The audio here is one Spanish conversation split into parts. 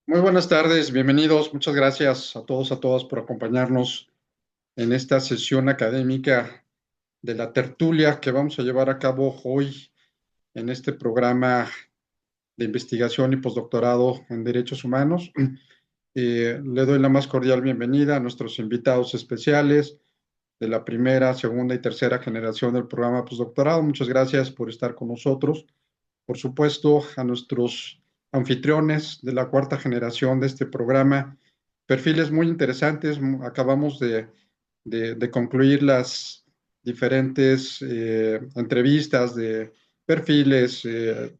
Muy buenas tardes, bienvenidos. Muchas gracias a todos, a todas por acompañarnos en esta sesión académica de la tertulia que vamos a llevar a cabo hoy en este programa de investigación y postdoctorado en derechos humanos. Le doy la más cordial bienvenida a nuestros invitados especiales de la primera, segunda y tercera generación del programa postdoctorado. Muchas gracias por estar con nosotros. Por supuesto, a nuestros anfitriones de la cuarta generación de este programa, perfiles muy interesantes. Acabamos de concluir las diferentes entrevistas de perfiles,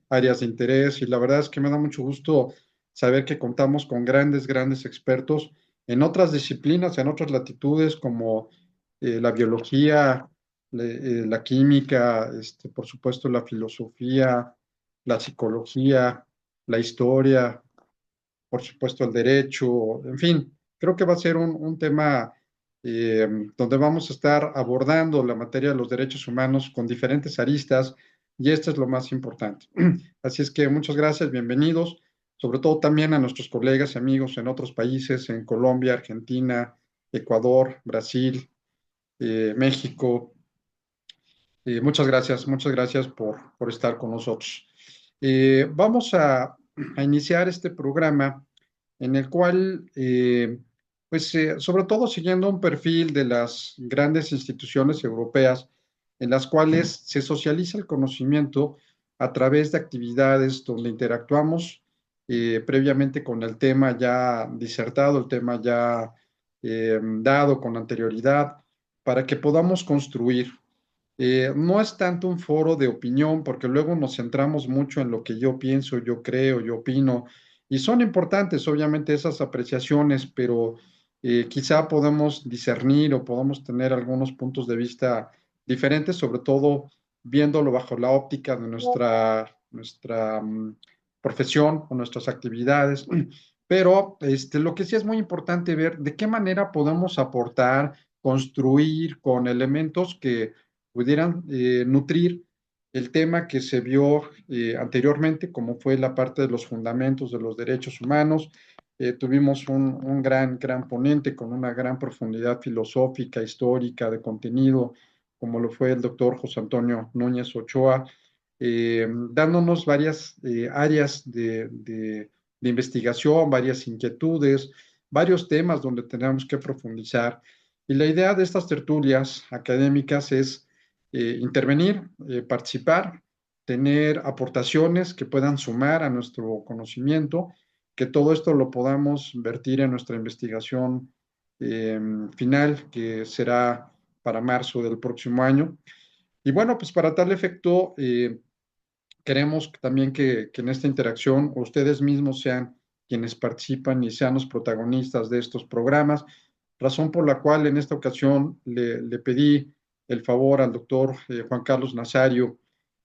áreas de interés, y la verdad es que me da mucho gusto saber que contamos con grandes expertos en otras disciplinas, en otras latitudes, como la biología, la química, por supuesto la filosofía, la psicología, la historia, por supuesto el derecho, en fin, creo que va a ser un tema eh, donde vamos a estar abordando la materia de los derechos humanos con diferentes aristas, y esto es lo más importante. Así es que muchas gracias, bienvenidos, sobre todo también a nuestros colegas y amigos en otros países, en Colombia, Argentina, Ecuador, Brasil, México. Muchas gracias por estar con nosotros. Vamos a iniciar este programa en el cual, sobre todo siguiendo un perfil de las grandes instituciones europeas, en las cuales se socializa el conocimiento a través de actividades donde interactuamos previamente con el tema ya disertado, el tema ya dado con anterioridad, para que podamos construir. No es tanto un foro de opinión, porque luego nos centramos mucho en lo que yo pienso, yo creo, yo opino, y son importantes, obviamente, esas apreciaciones, pero quizá podemos discernir o podemos tener algunos puntos de vista diferentes, sobre todo viéndolo bajo la óptica de nuestra profesión o nuestras actividades. Pero lo que sí es muy importante ver de qué manera podemos aportar, construir con elementos que pudieran nutrir el tema que se vio anteriormente, como fue la parte de los fundamentos de los derechos humanos. Tuvimos un gran ponente con una gran profundidad filosófica, histórica, de contenido, como lo fue el doctor José Antonio Núñez Ochoa, dándonos varias áreas de investigación, varias inquietudes, varios temas donde tenemos que profundizar. Y la idea de estas tertulias académicas es intervenir, participar, tener aportaciones que puedan sumar a nuestro conocimiento, que todo esto lo podamos vertir en nuestra investigación eh, final, que será para marzo del próximo año. Y bueno, pues para tal efecto, queremos también que en esta interacción ustedes mismos sean quienes participan y sean los protagonistas de estos programas, razón por la cual en esta ocasión le pedí el favor al doctor Juan Carlos Nazario,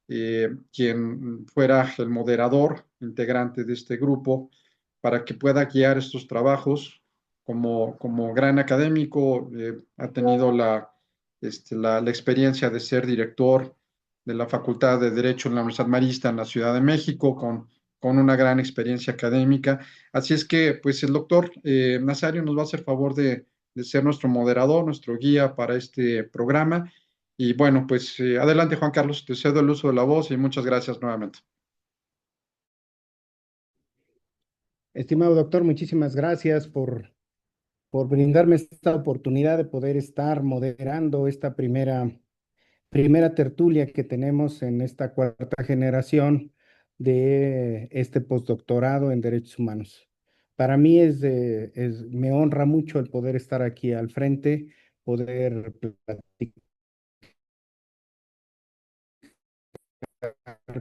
quien fuera el moderador integrante de este grupo, para que pueda guiar estos trabajos. Como gran académico, ha tenido la experiencia de ser director de la Facultad de Derecho en la Universidad Marista en la Ciudad de México, con una gran experiencia académica. Así es que, pues, el doctor Nazario nos va a hacer favor de ser nuestro moderador, nuestro guía para este programa. Y bueno, pues adelante, Juan Carlos, te cedo el uso de la voz y muchas gracias nuevamente. Estimado doctor, muchísimas gracias por brindarme esta oportunidad de poder estar moderando esta primera tertulia que tenemos en esta cuarta generación de este postdoctorado en Derechos Humanos. Para mí me honra mucho el poder estar aquí al frente, poder platicar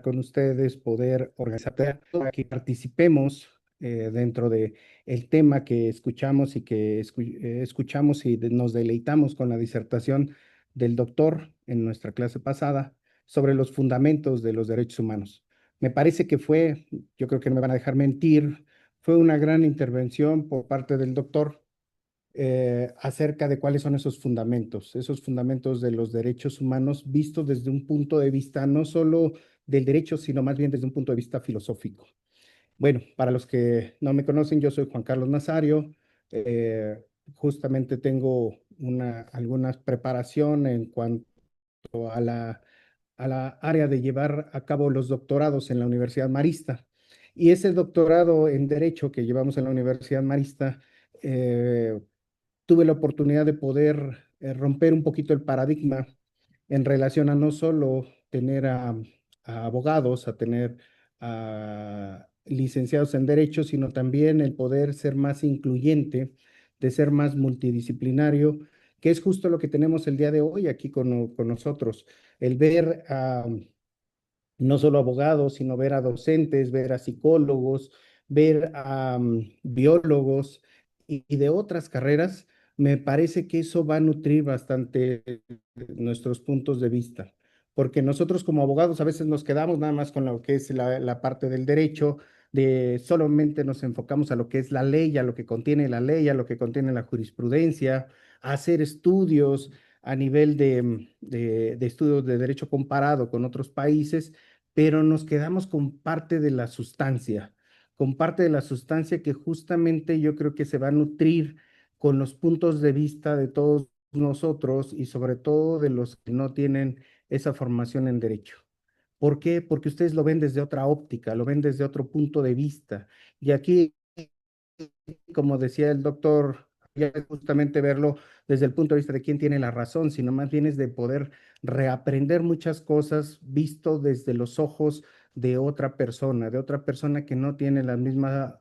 con ustedes, poder organizar para que participemos dentro de el tema que escuchamos y que escuchamos y nos deleitamos con la disertación del doctor en nuestra clase pasada sobre los fundamentos de los derechos humanos. Me parece que yo creo que no me van a dejar mentir, fue una gran intervención por parte del doctor acerca de cuáles son esos fundamentos de los derechos humanos vistos desde un punto de vista no solo del derecho, sino más bien desde un punto de vista filosófico. Bueno, para los que no me conocen, yo soy Juan Carlos Nazario. Justamente tengo alguna preparación en cuanto a la área de llevar a cabo los doctorados en la Universidad Marista. Y ese doctorado en Derecho que llevamos en la Universidad Marista, eh, tuve la oportunidad de poder romper un poquito el paradigma en relación a no solo tener a abogados, a tener a licenciados en Derecho, sino también el poder ser más incluyente, de ser más multidisciplinario, que es justo lo que tenemos el día de hoy aquí con nosotros. El ver a no solo abogados, sino ver a docentes, ver a psicólogos, ver a biólogos y de otras carreras, me parece que eso va a nutrir bastante nuestros puntos de vista, porque nosotros como abogados a veces nos quedamos nada más con lo que es la parte del derecho, de solamente nos enfocamos a lo que es la ley, a lo que contiene la ley, a lo que contiene la jurisprudencia, a hacer estudios a nivel de estudios de derecho comparado con otros países, pero nos quedamos con parte de la sustancia que justamente yo creo que se va a nutrir con los puntos de vista de todos nosotros y sobre todo de los que no tienen esa formación en derecho. ¿Por qué? Porque ustedes lo ven desde otra óptica, lo ven desde otro punto de vista. Y aquí, como decía el doctor, ya es justamente verlo desde el punto de vista de quién tiene la razón, sino más bien es de poder reaprender muchas cosas visto desde los ojos de otra persona que no tiene la misma,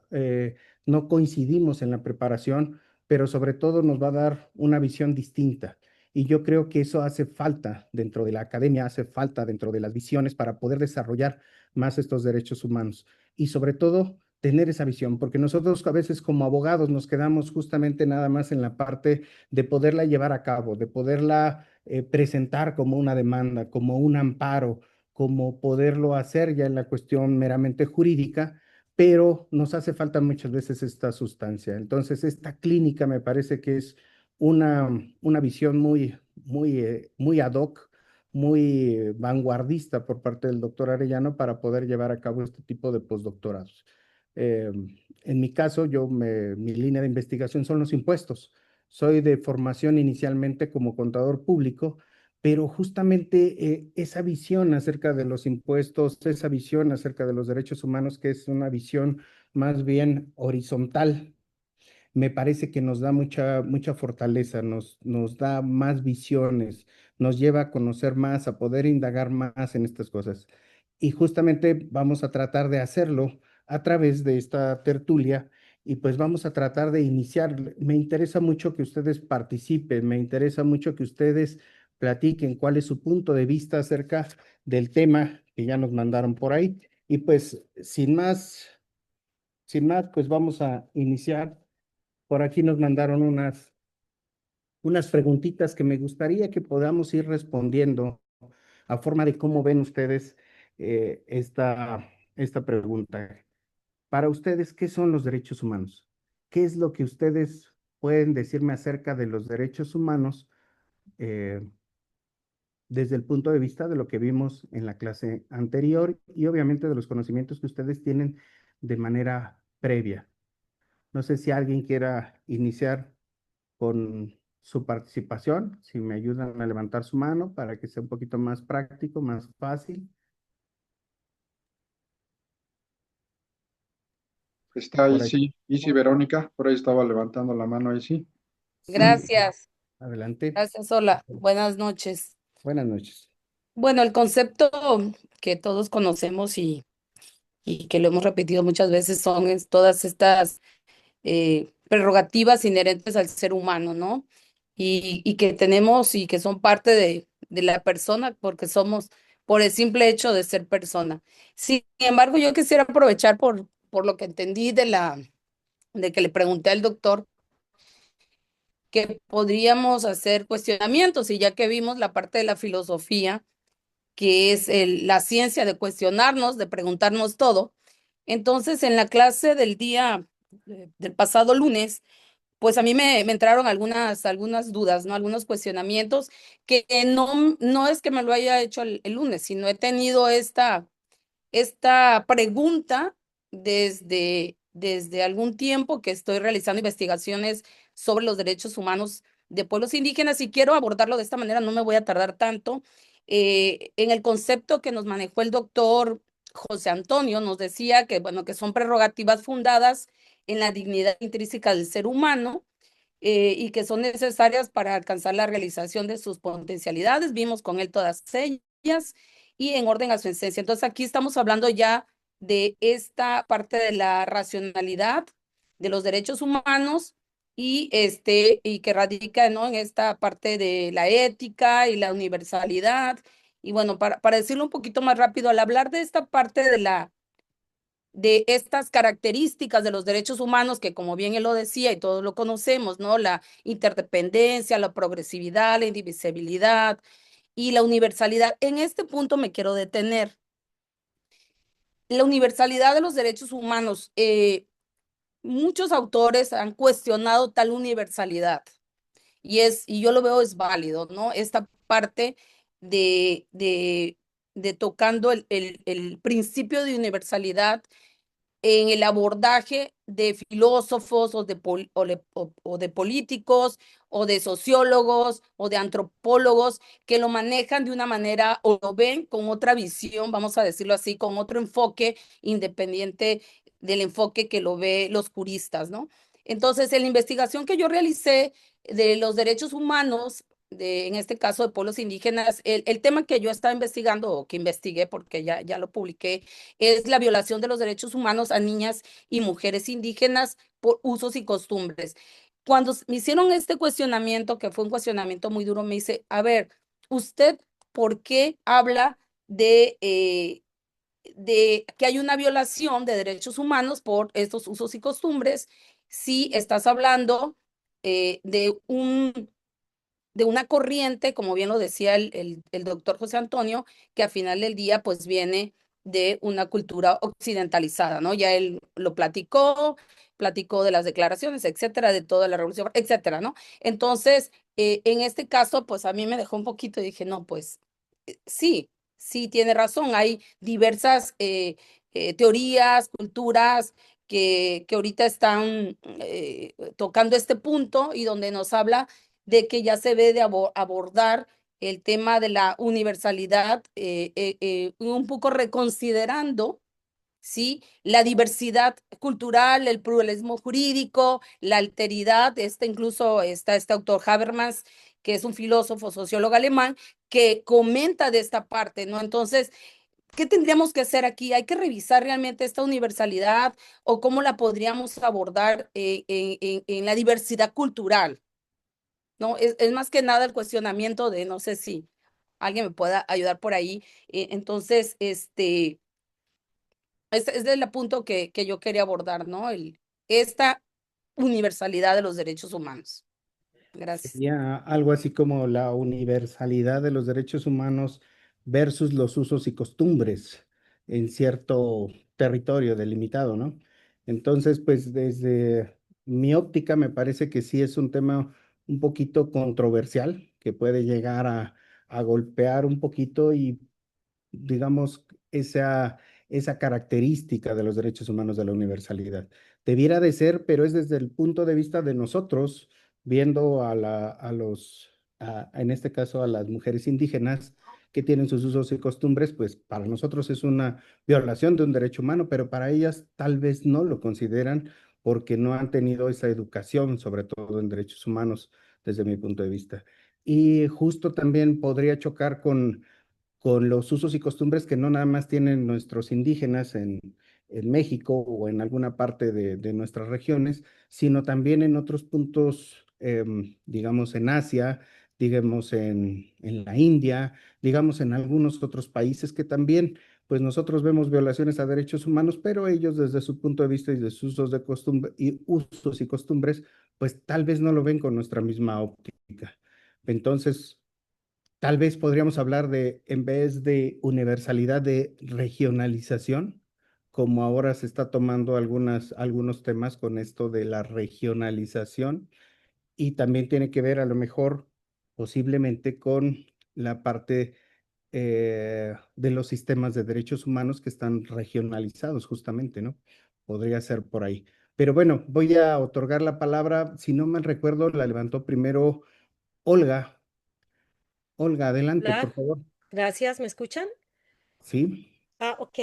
no coincidimos en la preparación, pero sobre todo nos va a dar una visión distinta. Y yo creo que eso hace falta dentro de la academia, hace falta dentro de las visiones para poder desarrollar más estos derechos humanos. Y sobre todo, tener esa visión, porque nosotros a veces como abogados nos quedamos justamente nada más en la parte de poderla llevar a cabo, de poderla presentar como una demanda, como un amparo, como poderlo hacer ya en la cuestión meramente jurídica, pero nos hace falta muchas veces esta sustancia. Entonces, esta clínica me parece que es una visión muy ad hoc, muy vanguardista por parte del doctor Arellano para poder llevar a cabo este tipo de postdoctorados. Eh, en mi caso, mi línea de investigación son los impuestos. Soy de formación inicialmente como contador público, pero justamente esa visión acerca de los impuestos, esa visión acerca de los derechos humanos, que es una visión más bien horizontal, me parece que nos da mucha fortaleza, nos da más visiones, nos lleva a conocer más, a poder indagar más en estas cosas. Y justamente vamos a tratar de hacerlo a través de esta tertulia y pues vamos a tratar de iniciar. Me interesa mucho que ustedes participen, me interesa mucho que ustedes platiquen cuál es su punto de vista acerca del tema que ya nos mandaron por ahí. Y pues sin más, pues vamos a iniciar. Por aquí nos mandaron unas preguntitas que me gustaría que podamos ir respondiendo a forma de cómo ven ustedes esta pregunta. Para ustedes, ¿qué son los derechos humanos? ¿Qué es lo que ustedes pueden decirme acerca de los derechos humanos eh, desde el punto de vista de lo que vimos en la clase anterior y obviamente de los conocimientos que ustedes tienen de manera previa? No sé si alguien quiera iniciar con su participación, si me ayudan a levantar su mano para que sea un poquito más práctico, más fácil. Está ahí, Por aquí, sí. Y sí, Verónica, por ahí estaba levantando la mano, ahí sí. sí, Gracias, adelante. gracias, hola, buenas noches. Buenas noches. Bueno, el concepto que todos conocemos y que lo hemos repetido muchas veces son todas estas prerrogativas inherentes al ser humano, ¿no? Y que tenemos y que son parte de la persona porque somos por el simple hecho de ser persona. Sin embargo, yo quisiera aprovechar por lo que entendí de que le pregunté al doctor que podríamos hacer cuestionamientos y ya que vimos la parte de la filosofía, que es la ciencia de cuestionarnos, de preguntarnos todo. Entonces, en la clase del día del pasado lunes, pues a mí me entraron algunas dudas, ¿no? Algunos cuestionamientos que no es que me lo haya hecho el lunes, sino he tenido esta pregunta desde algún tiempo que estoy realizando investigaciones sobre los derechos humanos de pueblos indígenas y quiero abordarlo de esta manera, no me voy a tardar tanto. En el concepto que nos manejó el doctor José Antonio, nos decía que, bueno, que son prerrogativas fundadas en la dignidad intrínseca del ser humano y que son necesarias para alcanzar la realización de sus potencialidades. Vimos con él todas ellas y en orden a su esencia. Entonces aquí estamos hablando ya de esta parte de la racionalidad de los derechos humanos y que radica, ¿no?, en esta parte de la ética y la universalidad. Y bueno, para decirlo un poquito más rápido, al hablar de esta parte de estas características de los derechos humanos, que como bien él lo decía y todos lo conocemos, ¿no? La interdependencia, la progresividad, la indivisibilidad y la universalidad. En este punto me quiero detener. La universalidad de los derechos humanos. Muchos autores han cuestionado tal universalidad y yo lo veo es válido, ¿no? Esta parte de, de, de tocando el principio de universalidad en el abordaje de filósofos o de políticos o de sociólogos o de antropólogos que lo manejan de una manera o lo ven con otra visión, vamos a decirlo así, con otro enfoque independiente del enfoque que lo ve los juristas, ¿no? Entonces, en la investigación que yo realicé de los derechos humanos, en este caso de pueblos indígenas, el tema que yo estaba investigando o que investigué porque ya lo publiqué es la violación de los derechos humanos a niñas y mujeres indígenas por usos y costumbres. Cuando me hicieron este cuestionamiento, que fue un cuestionamiento muy duro, me dice, a ver, ¿usted por qué habla de que hay una violación de derechos humanos por estos usos y costumbres si estás hablando de una corriente, como bien lo decía el doctor José Antonio, que al final del día pues viene de una cultura occidentalizada, ¿no? Ya él lo platicó de las declaraciones, etcétera, de toda la revolución, etcétera, ¿no? Entonces, en este caso, pues a mí me dejó un poquito y dije, no, pues sí, sí tiene razón, hay diversas teorías, culturas que ahorita están tocando este punto y donde nos habla de que ya se ve de abordar el tema de la universalidad, un poco reconsiderando, ¿sí?, la diversidad cultural, el pluralismo jurídico, la alteridad. Incluso está este autor Habermas, que es un filósofo, sociólogo alemán, que comenta de esta parte, ¿no? Entonces, ¿qué tendríamos que hacer aquí? Hay que revisar realmente esta universalidad o cómo la podríamos abordar en la diversidad cultural. No, es más que nada el cuestionamiento de, no sé si alguien me pueda ayudar por ahí. Entonces, es el punto que yo quería abordar, ¿no? Esta universalidad de los derechos humanos. Gracias. Sería algo así como la universalidad de los derechos humanos versus los usos y costumbres en cierto territorio delimitado, ¿no? Entonces, pues desde mi óptica me parece que sí es un tema un poquito controversial, que puede llegar a golpear un poquito y digamos, esa característica de los derechos humanos de la universalidad. Debiera de ser, pero es desde el punto de vista de nosotros, viendo en este caso, a las mujeres indígenas que tienen sus usos y costumbres, pues para nosotros es una violación de un derecho humano, pero para ellas tal vez no lo consideran porque no han tenido esa educación, sobre todo en derechos humanos, desde mi punto de vista. Y justo también podría chocar con los usos y costumbres que no nada más tienen nuestros indígenas en México o en alguna parte de nuestras regiones, sino también en otros puntos, digamos en Asia, digamos en la India, digamos en algunos otros países que también, pues nosotros vemos violaciones a derechos humanos, pero ellos desde su punto de vista y de sus usos de costumbre y usos y costumbres, pues tal vez no lo ven con nuestra misma óptica. Entonces, tal vez podríamos hablar de, en vez de universalidad, de regionalización, como ahora se está tomando algunos temas con esto de la regionalización, y también tiene que ver a lo mejor posiblemente con la parte de los sistemas de derechos humanos que están regionalizados justamente, ¿no? Podría ser por ahí. Pero bueno, voy a otorgar la palabra, si no mal recuerdo, la levantó primero Olga. Olga, adelante, por Hola, favor. gracias, ¿me escuchan? Sí, Ok.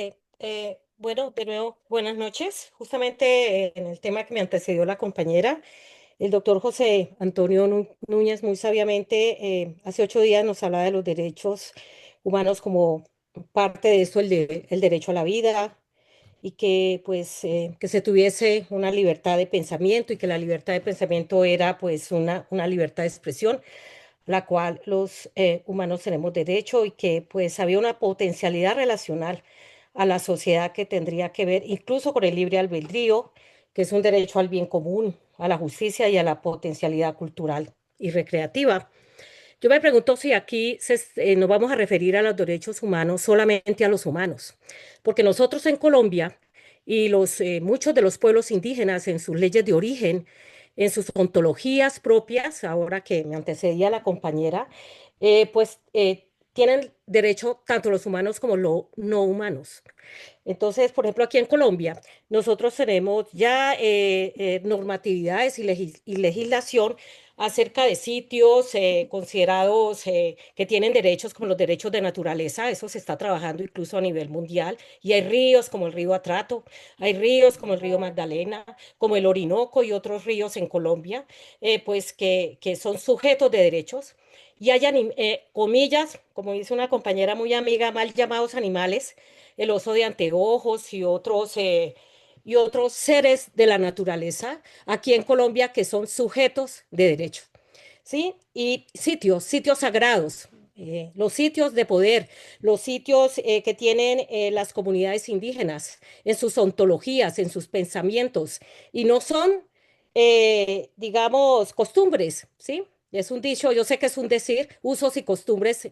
Bueno, de nuevo, buenas noches. Justamente en el tema que me antecedió la compañera, el doctor José Antonio Núñez muy sabiamente hace 8 días nos hablaba de los derechos humanos como parte de esto, el derecho a la vida y que pues que se tuviese una libertad de pensamiento y que la libertad de pensamiento era pues una libertad de expresión la cual los humanos tenemos derecho y que pues había una potencialidad relacional a la sociedad que tendría que ver incluso con el libre albedrío, que es un derecho al bien común, a la justicia y a la potencialidad cultural y recreativa. Yo me pregunto si aquí nos vamos a referir a los derechos humanos solamente a los humanos, porque nosotros en Colombia y muchos de los pueblos indígenas en sus leyes de origen, en sus ontologías propias, ahora que me antecedía la compañera, tienen derecho tanto los humanos como los no humanos. Entonces, por ejemplo, aquí en Colombia, nosotros tenemos ya normatividades y legislación acerca de sitios considerados que tienen derechos como los derechos de naturaleza. Eso se está trabajando incluso a nivel mundial. Y hay ríos como el río Atrato, hay ríos como el río Magdalena, como el Orinoco y otros ríos en Colombia, pues que son sujetos de derechos. Y hay, comillas, como dice una compañera muy amiga, mal llamados animales, el oso de anteojos y otros seres de la naturaleza aquí en Colombia que son sujetos de derecho, ¿sí? Y sitios sagrados, los sitios de poder, los sitios que tienen las comunidades indígenas en sus ontologías, en sus pensamientos, y no son, digamos, costumbres, ¿sí? Es un dicho, yo sé que es un decir, usos y costumbres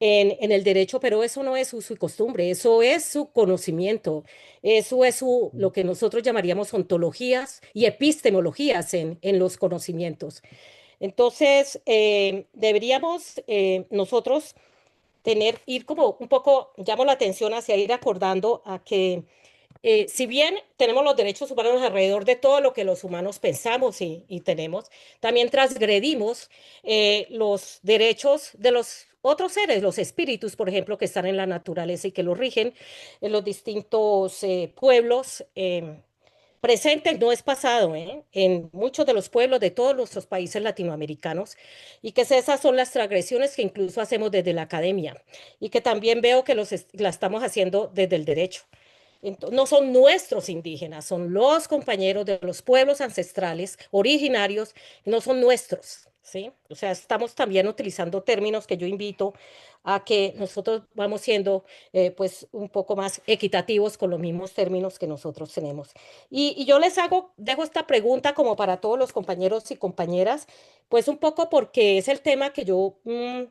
en el derecho, pero eso no es uso y costumbre, eso es su conocimiento, eso es lo que nosotros llamaríamos ontologías y epistemologías en los conocimientos. Entonces, deberíamos nosotros ir como un poco, llamo la atención hacia ir acordando a que si bien tenemos los derechos humanos alrededor de todo lo que los humanos pensamos y tenemos, también transgredimos los derechos de los otros seres, los espíritus, por ejemplo, que están en la naturaleza y que los rigen en los distintos pueblos. Presente no es pasado, en muchos de los pueblos de todos nuestros países latinoamericanos, y que esas son las transgresiones que incluso hacemos desde la academia, y que también veo que la estamos haciendo desde el derecho. No son nuestros indígenas, son los compañeros de los pueblos ancestrales originarios, no son nuestros, ¿sí? O sea, estamos también utilizando términos que yo invito a que nosotros vamos siendo pues un poco más equitativos con los mismos términos que nosotros tenemos. Y yo dejo esta pregunta como para todos los compañeros y compañeras, pues un poco porque es el tema que yo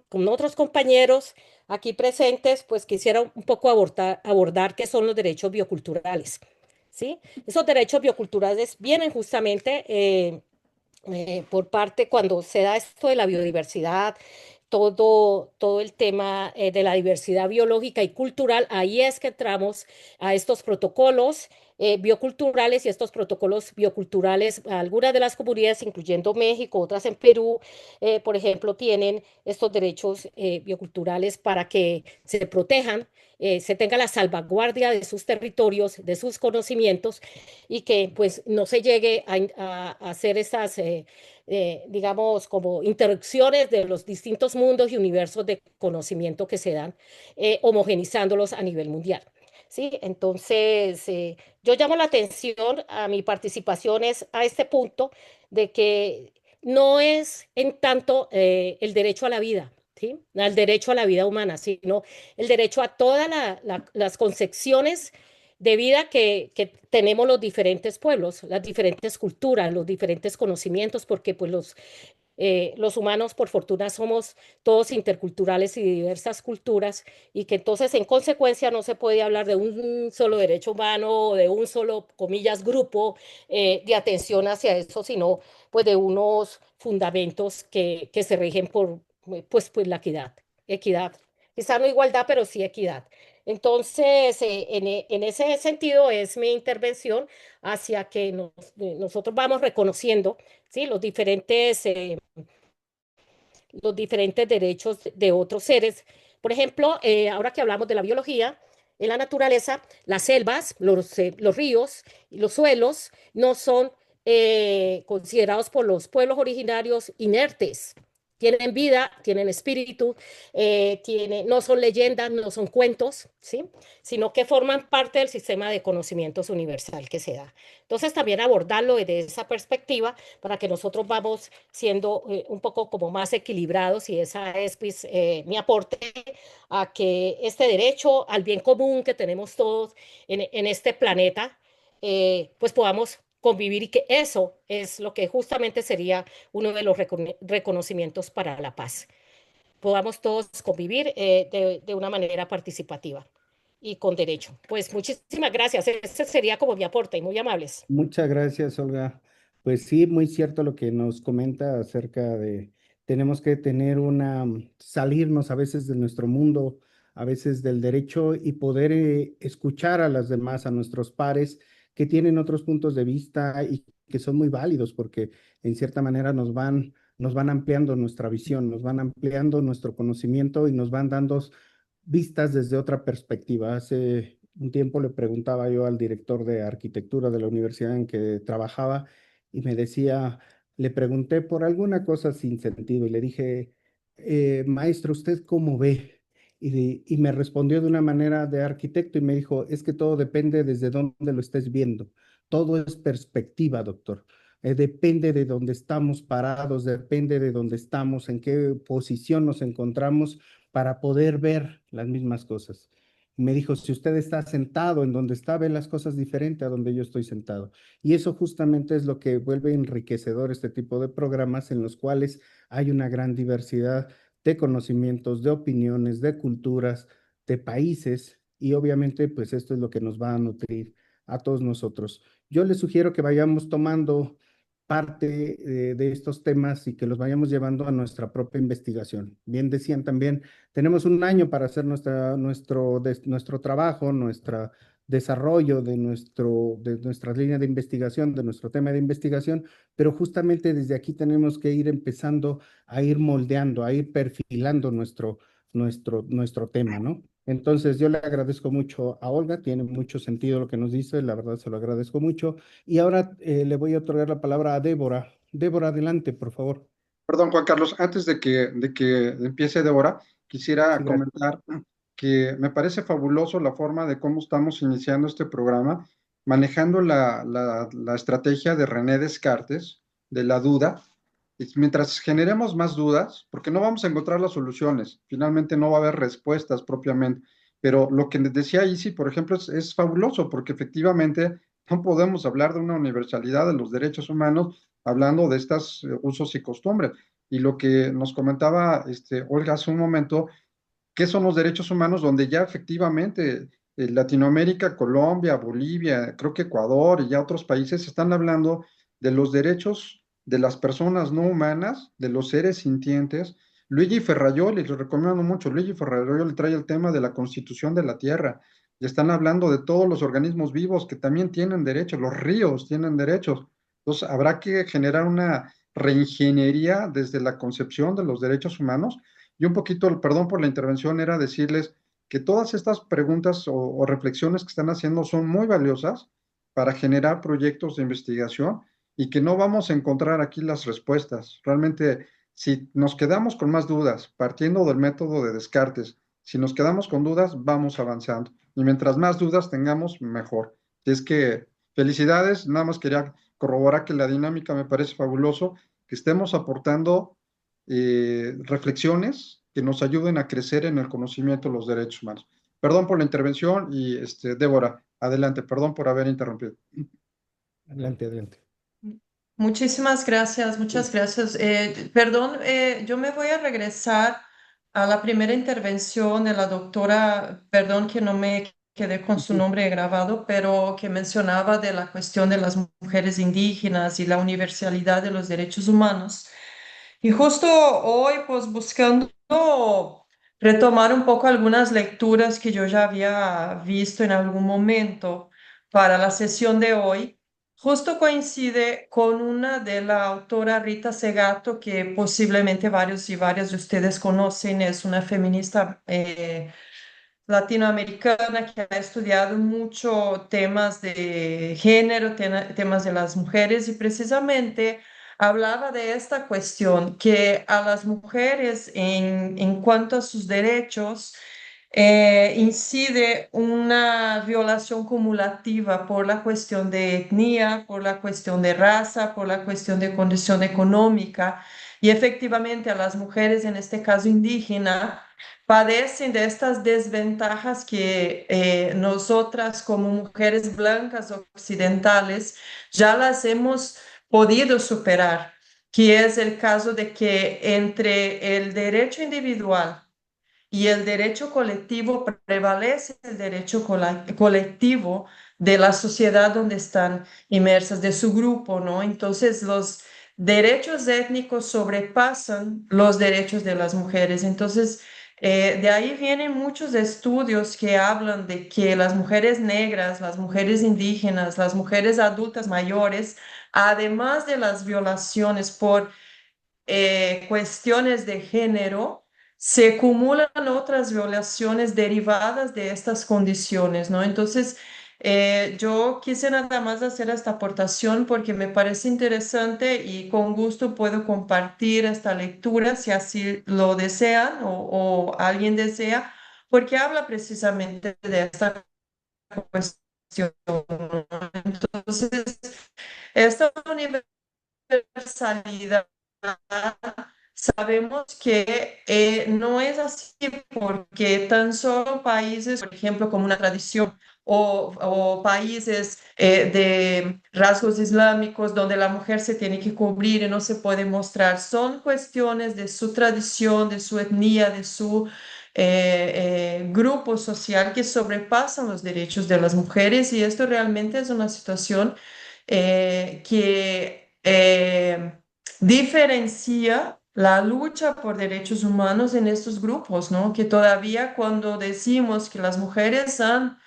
con otros compañeros aquí presentes, pues quisiera un poco abordar qué son los derechos bioculturales, ¿sí? Esos derechos bioculturales vienen justamente por parte cuando se da esto de la biodiversidad, todo el tema de la diversidad biológica y cultural, ahí es que entramos a estos protocolos bioculturales y estos protocolos bioculturales, algunas de las comunidades, incluyendo México, otras en Perú, por ejemplo, tienen estos derechos bioculturales para que se protejan, se tenga la salvaguardia de sus territorios, de sus conocimientos y que pues no se llegue a hacer estas, digamos, como interrupciones de los distintos mundos y universos de conocimiento que se dan, homogenizándolos a nivel mundial. ¿Sí? Entonces, yo llamo la atención a mi participación es a este punto de que no es en tanto el derecho a la vida, ¿sí? Al derecho a la vida humana, sino el derecho a todas las concepciones de vida que tenemos los diferentes pueblos, las diferentes culturas, los diferentes conocimientos, porque pues los humanos, por fortuna, somos todos interculturales y diversas culturas, y que entonces, en consecuencia, no se puede hablar de un solo derecho humano o de un solo, comillas, grupo de atención hacia eso, sino pues de unos fundamentos que se rigen por pues la equidad, quizá no igualdad, pero sí equidad. Entonces, en ese sentido es mi intervención hacia que nosotros vamos reconociendo, ¿sí? Los diferentes derechos de otros seres. Por ejemplo, ahora que hablamos de la biología, en la naturaleza, las selvas, los ríos y los suelos no son considerados por los pueblos originarios inertes. Tienen vida, tienen espíritu, no son leyendas, no son cuentos, ¿sí? Sino que forman parte del sistema de conocimientos universal que se da. Entonces, también abordarlo desde esa perspectiva para que nosotros vamos siendo un poco como más equilibrados y esa es pues, mi aporte a que este derecho al bien común que tenemos todos en este planeta, pues podamos convivir y que eso es lo que justamente sería uno de los reconocimientos para la paz. Podamos todos convivir de una manera participativa y con derecho. Pues muchísimas gracias. Ese sería como mi aporte y muy amables. Muchas gracias, Olga. Pues sí, muy cierto lo que nos comenta acerca de tenemos que tener salirnos a veces de nuestro mundo, a veces del derecho y poder escuchar a las demás, a nuestros pares que tienen otros puntos de vista y que son muy válidos porque en cierta manera nos van ampliando nuestra visión, nos van ampliando nuestro conocimiento y nos van dando vistas desde otra perspectiva. Hace un tiempo le preguntaba yo al director de arquitectura de la universidad en que trabajaba y me decía, le pregunté por alguna cosa sin sentido y le dije, maestro, ¿usted cómo ve? Y me respondió de una manera de arquitecto y me dijo, es que todo depende desde dónde lo estés viendo. Todo es perspectiva, doctor. Depende de dónde estamos parados, depende de dónde estamos, en qué posición nos encontramos para poder ver las mismas cosas. Y me dijo, si usted está sentado en donde está, ve las cosas diferente a donde yo estoy sentado. Y eso justamente es lo que vuelve enriquecedor este tipo de programas en los cuales hay una gran diversidad de conocimientos, de opiniones, de culturas, de países. Y obviamente, pues esto es lo que nos va a nutrir a todos nosotros. Yo les sugiero que vayamos tomando parte de estos temas y que los vayamos llevando a nuestra propia investigación. Bien decían también, tenemos un año para hacer nuestro trabajo, nuestro desarrollo de nuestra línea de investigación, de nuestro tema de investigación, pero justamente desde aquí tenemos que ir empezando a ir moldeando, a ir perfilando nuestro tema, ¿no? Entonces, yo le agradezco mucho a Olga, tiene mucho sentido lo que nos dice, la verdad se lo agradezco mucho. Y ahora le voy a otorgar la palabra a Débora. Débora, adelante, por favor. Perdón, Juan Carlos, antes de que empiece Débora, Sí, quisiera gracias. comentar que me parece fabuloso la forma de cómo estamos iniciando este programa, manejando la estrategia de René Descartes, de la duda. Y mientras generemos más dudas, porque no vamos a encontrar las soluciones, finalmente no va a haber respuestas propiamente, pero lo que decía Isi, por ejemplo, es fabuloso, porque efectivamente no podemos hablar de una universalidad de los derechos humanos hablando de estos usos y costumbres. Y lo que nos comentaba Olga hace un momento, ¿qué son los derechos humanos? Donde ya efectivamente Latinoamérica, Colombia, Bolivia, creo que Ecuador y ya otros países están hablando de los derechos de las personas no humanas, de los seres sintientes. Luigi Ferrajoli, les recomiendo mucho, Luigi Ferrajoli trae el tema de la constitución de la tierra y están hablando de todos los organismos vivos que también tienen derechos, los ríos tienen derechos. Entonces, habrá que generar una reingeniería desde la concepción de los derechos humanos y un poquito, perdón por la intervención, era decirles que todas estas preguntas o reflexiones que están haciendo son muy valiosas para generar proyectos de investigación y que no vamos a encontrar aquí las respuestas. Realmente, si nos quedamos con más dudas, partiendo del método de Descartes, si nos quedamos con dudas, vamos avanzando. Y mientras más dudas tengamos, mejor. Y es que felicidades, nada más quería corroborar que la dinámica me parece fabuloso, que estemos aportando reflexiones que nos ayuden a crecer en el conocimiento de los derechos humanos. Perdón por la intervención y Débora, adelante, perdón por haber interrumpido. Adelante, adelante. Muchísimas gracias, muchas gracias. Perdón, yo me voy a regresar a la primera intervención de la doctora, perdón que no me quedé con su nombre grabado, pero que mencionaba de la cuestión de las mujeres indígenas y la universalidad de los derechos humanos. Y justo hoy, pues buscando retomar un poco algunas lecturas que yo ya había visto en algún momento para la sesión de hoy. Justo coincide con una de la autora Rita Segato, que posiblemente varios y varias de ustedes conocen, es una feminista latinoamericana que ha estudiado mucho temas de género, temas de las mujeres y precisamente hablaba de esta cuestión, que a las mujeres en cuanto a sus derechos incide una violación cumulativa por la cuestión de etnia, por la cuestión de raza, por la cuestión de condición económica y efectivamente a las mujeres, en este caso indígena, padecen de estas desventajas que nosotras como mujeres blancas occidentales ya las hemos podido superar, que es el caso de que entre el derecho individual y el derecho colectivo prevalece el derecho colectivo de la sociedad donde están inmersas, de su grupo, ¿no? Entonces los derechos étnicos sobrepasan los derechos de las mujeres. Entonces, de ahí vienen muchos estudios que hablan de que las mujeres negras, las mujeres indígenas, las mujeres adultas mayores, además de las violaciones por cuestiones de género, se acumulan otras violaciones derivadas de estas condiciones, ¿no? Entonces, yo quise nada más hacer esta aportación porque me parece interesante y con gusto puedo compartir esta lectura si así lo desean o alguien desea, porque habla precisamente de esta cuestión, ¿no? Entonces, esta universalidad sabemos que no es así porque tan solo países, por ejemplo, como una tradición o países de rasgos islámicos donde la mujer se tiene que cubrir y no se puede mostrar, son cuestiones de su tradición, de su etnia, de su grupo social que sobrepasan los derechos de las mujeres y esto realmente es una situación que diferencia la lucha por derechos humanos en estos grupos, ¿no? Que todavía cuando decimos que las mujeres han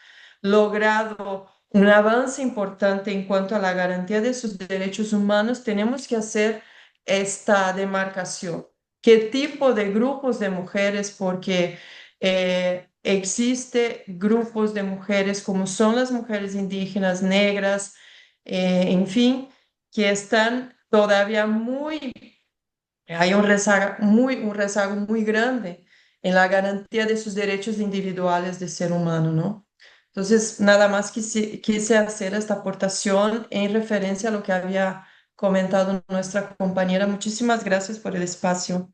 logrado un avance importante en cuanto a la garantía de sus derechos humanos, tenemos que hacer esta demarcación. ¿Qué tipo de grupos de mujeres? Porque existe grupos de mujeres como son las mujeres indígenas, negras, en fin, que están todavía hay un rezago muy grande en la garantía de sus derechos individuales de ser humano, ¿no? Entonces, nada más quise hacer esta aportación en referencia a lo que había comentado nuestra compañera. Muchísimas gracias por el espacio.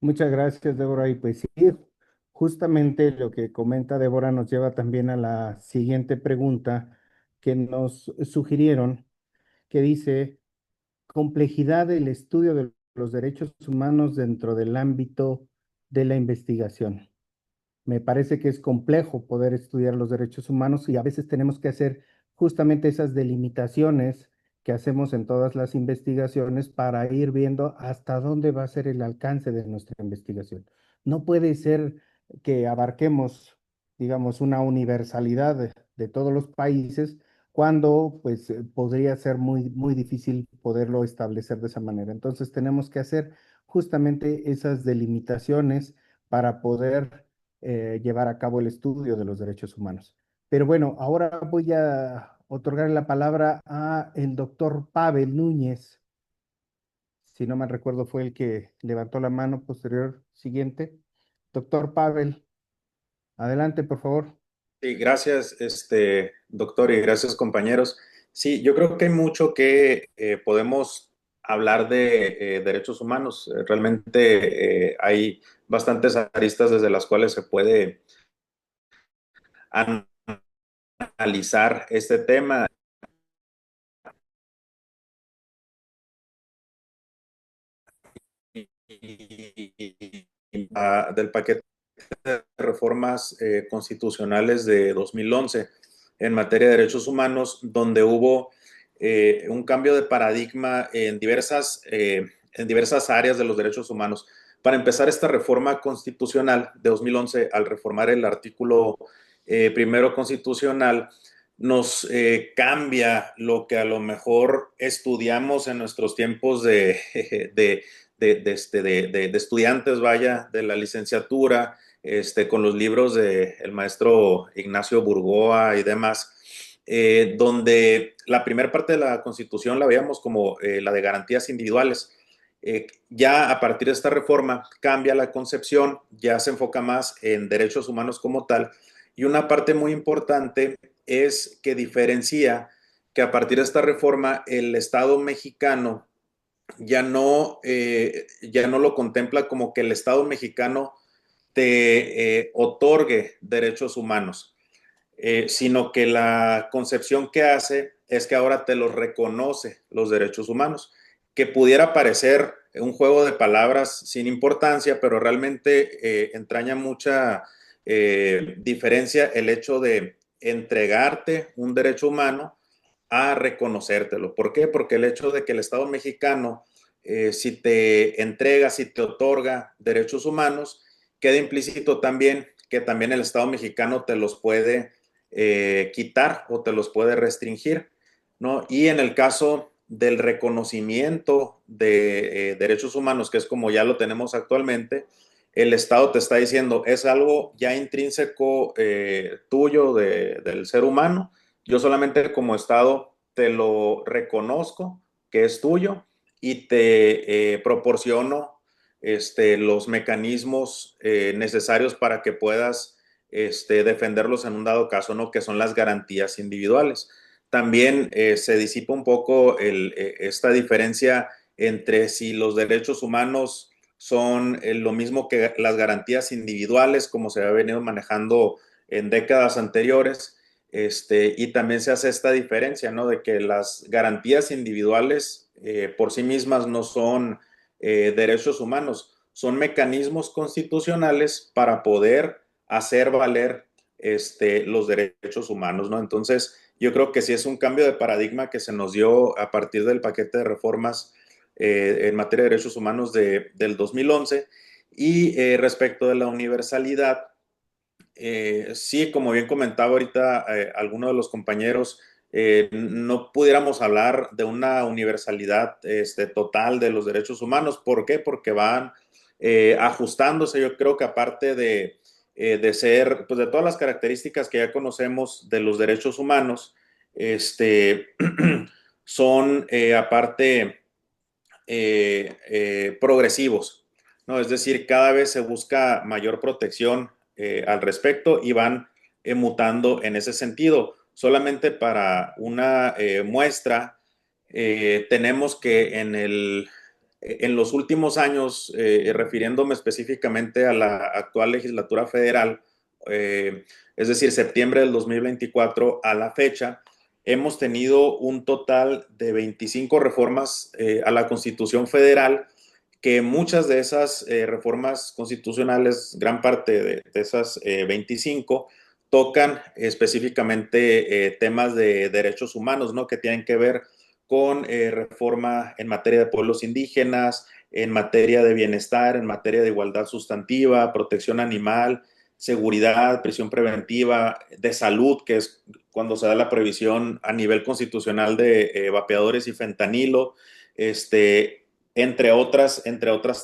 Muchas gracias, Débora. Y pues sí, justamente lo que comenta Débora nos lleva también a la siguiente pregunta que nos sugirieron, que dice, complejidad del estudio de los derechos humanos dentro del ámbito de la investigación. Me parece que es complejo poder estudiar los derechos humanos y a veces tenemos que hacer justamente esas delimitaciones que hacemos en todas las investigaciones para ir viendo hasta dónde va a ser el alcance de nuestra investigación. No puede ser que abarquemos, digamos, una universalidad de todos los países cuando pues podría ser muy difícil poderlo establecer de esa manera. Entonces tenemos que hacer justamente esas delimitaciones para poder llevar a cabo el estudio de los derechos humanos. Pero bueno, ahora voy a otorgar la palabra a el doctor Pavel Núñez. Si no me recuerdo, fue el que levantó la mano posterior siguiente. Doctor Pavel, adelante, por favor. Sí, gracias, doctor, y gracias, compañeros. Sí, yo creo que hay mucho que podemos hablar de derechos humanos. Realmente hay bastantes aristas desde las cuales se puede analizar este tema. Del paquete de reformas constitucionales de 2011 en materia de derechos humanos, donde hubo un cambio de paradigma en diversas áreas de los derechos humanos. Para empezar, esta reforma constitucional de 2011, al reformar el artículo primero constitucional, nos cambia lo que a lo mejor estudiamos en nuestros tiempos de estudiantes, vaya, de la licenciatura, con los libros del maestro Ignacio Burgoa y demás, donde la primera parte de la Constitución la veíamos como la de garantías individuales. Ya a partir de esta reforma cambia la concepción, ya se enfoca más en derechos humanos como tal, y una parte muy importante es que diferencia que a partir de esta reforma el Estado mexicano ya no lo contempla como que el Estado mexicano te otorgue derechos humanos, sino que la concepción que hace es que ahora te los reconoce los derechos humanos, que pudiera parecer un juego de palabras sin importancia, pero realmente entraña mucha diferencia el hecho de entregarte un derecho humano a reconocértelo. ¿Por qué? Porque el hecho de que el Estado mexicano, si te entrega, si te otorga derechos humanos, queda implícito también que también el Estado mexicano te los puede quitar o te los puede restringir, ¿no? Y en el caso del reconocimiento de derechos humanos, que es como ya lo tenemos actualmente, el Estado te está diciendo, es algo ya intrínseco tuyo del ser humano, yo solamente como Estado te lo reconozco que es tuyo y te proporciono los mecanismos necesarios para que puedas defenderlos en un dado caso, ¿no? Que son las garantías individuales. También se disipa un poco esta diferencia entre si los derechos humanos son lo mismo que las garantías individuales, como se ha venido manejando en décadas anteriores, y también se hace esta diferencia, ¿no? De que las garantías individuales por sí mismas no son derechos humanos, son mecanismos constitucionales para poder hacer valer los derechos humanos, ¿no? Entonces, yo creo que sí es un cambio de paradigma que se nos dio a partir del paquete de reformas en materia de derechos humanos del 2011. Y respecto de la universalidad, sí, como bien comentaba ahorita alguno de los compañeros, no pudiéramos hablar de una universalidad total de los derechos humanos. ¿Por qué? Porque van ajustándose. Yo creo que aparte de ser, pues de todas las características que ya conocemos de los derechos humanos, son aparte progresivos, ¿no? Es decir, cada vez se busca mayor protección al respecto y van mutando en ese sentido. Solamente para una muestra, tenemos que en los últimos años, refiriéndome específicamente a la actual legislatura federal, es decir, septiembre del 2024 a la fecha, hemos tenido un total de 25 reformas a la Constitución Federal, que muchas de esas reformas constitucionales, gran parte de esas 25, tocan específicamente temas de derechos humanos, ¿no? Que tienen que ver con reforma en materia de pueblos indígenas, en materia de bienestar, en materia de igualdad sustantiva, protección animal, seguridad, prisión preventiva, de salud, que es cuando se da la prohibición a nivel constitucional de vapeadores y fentanilo, entre otras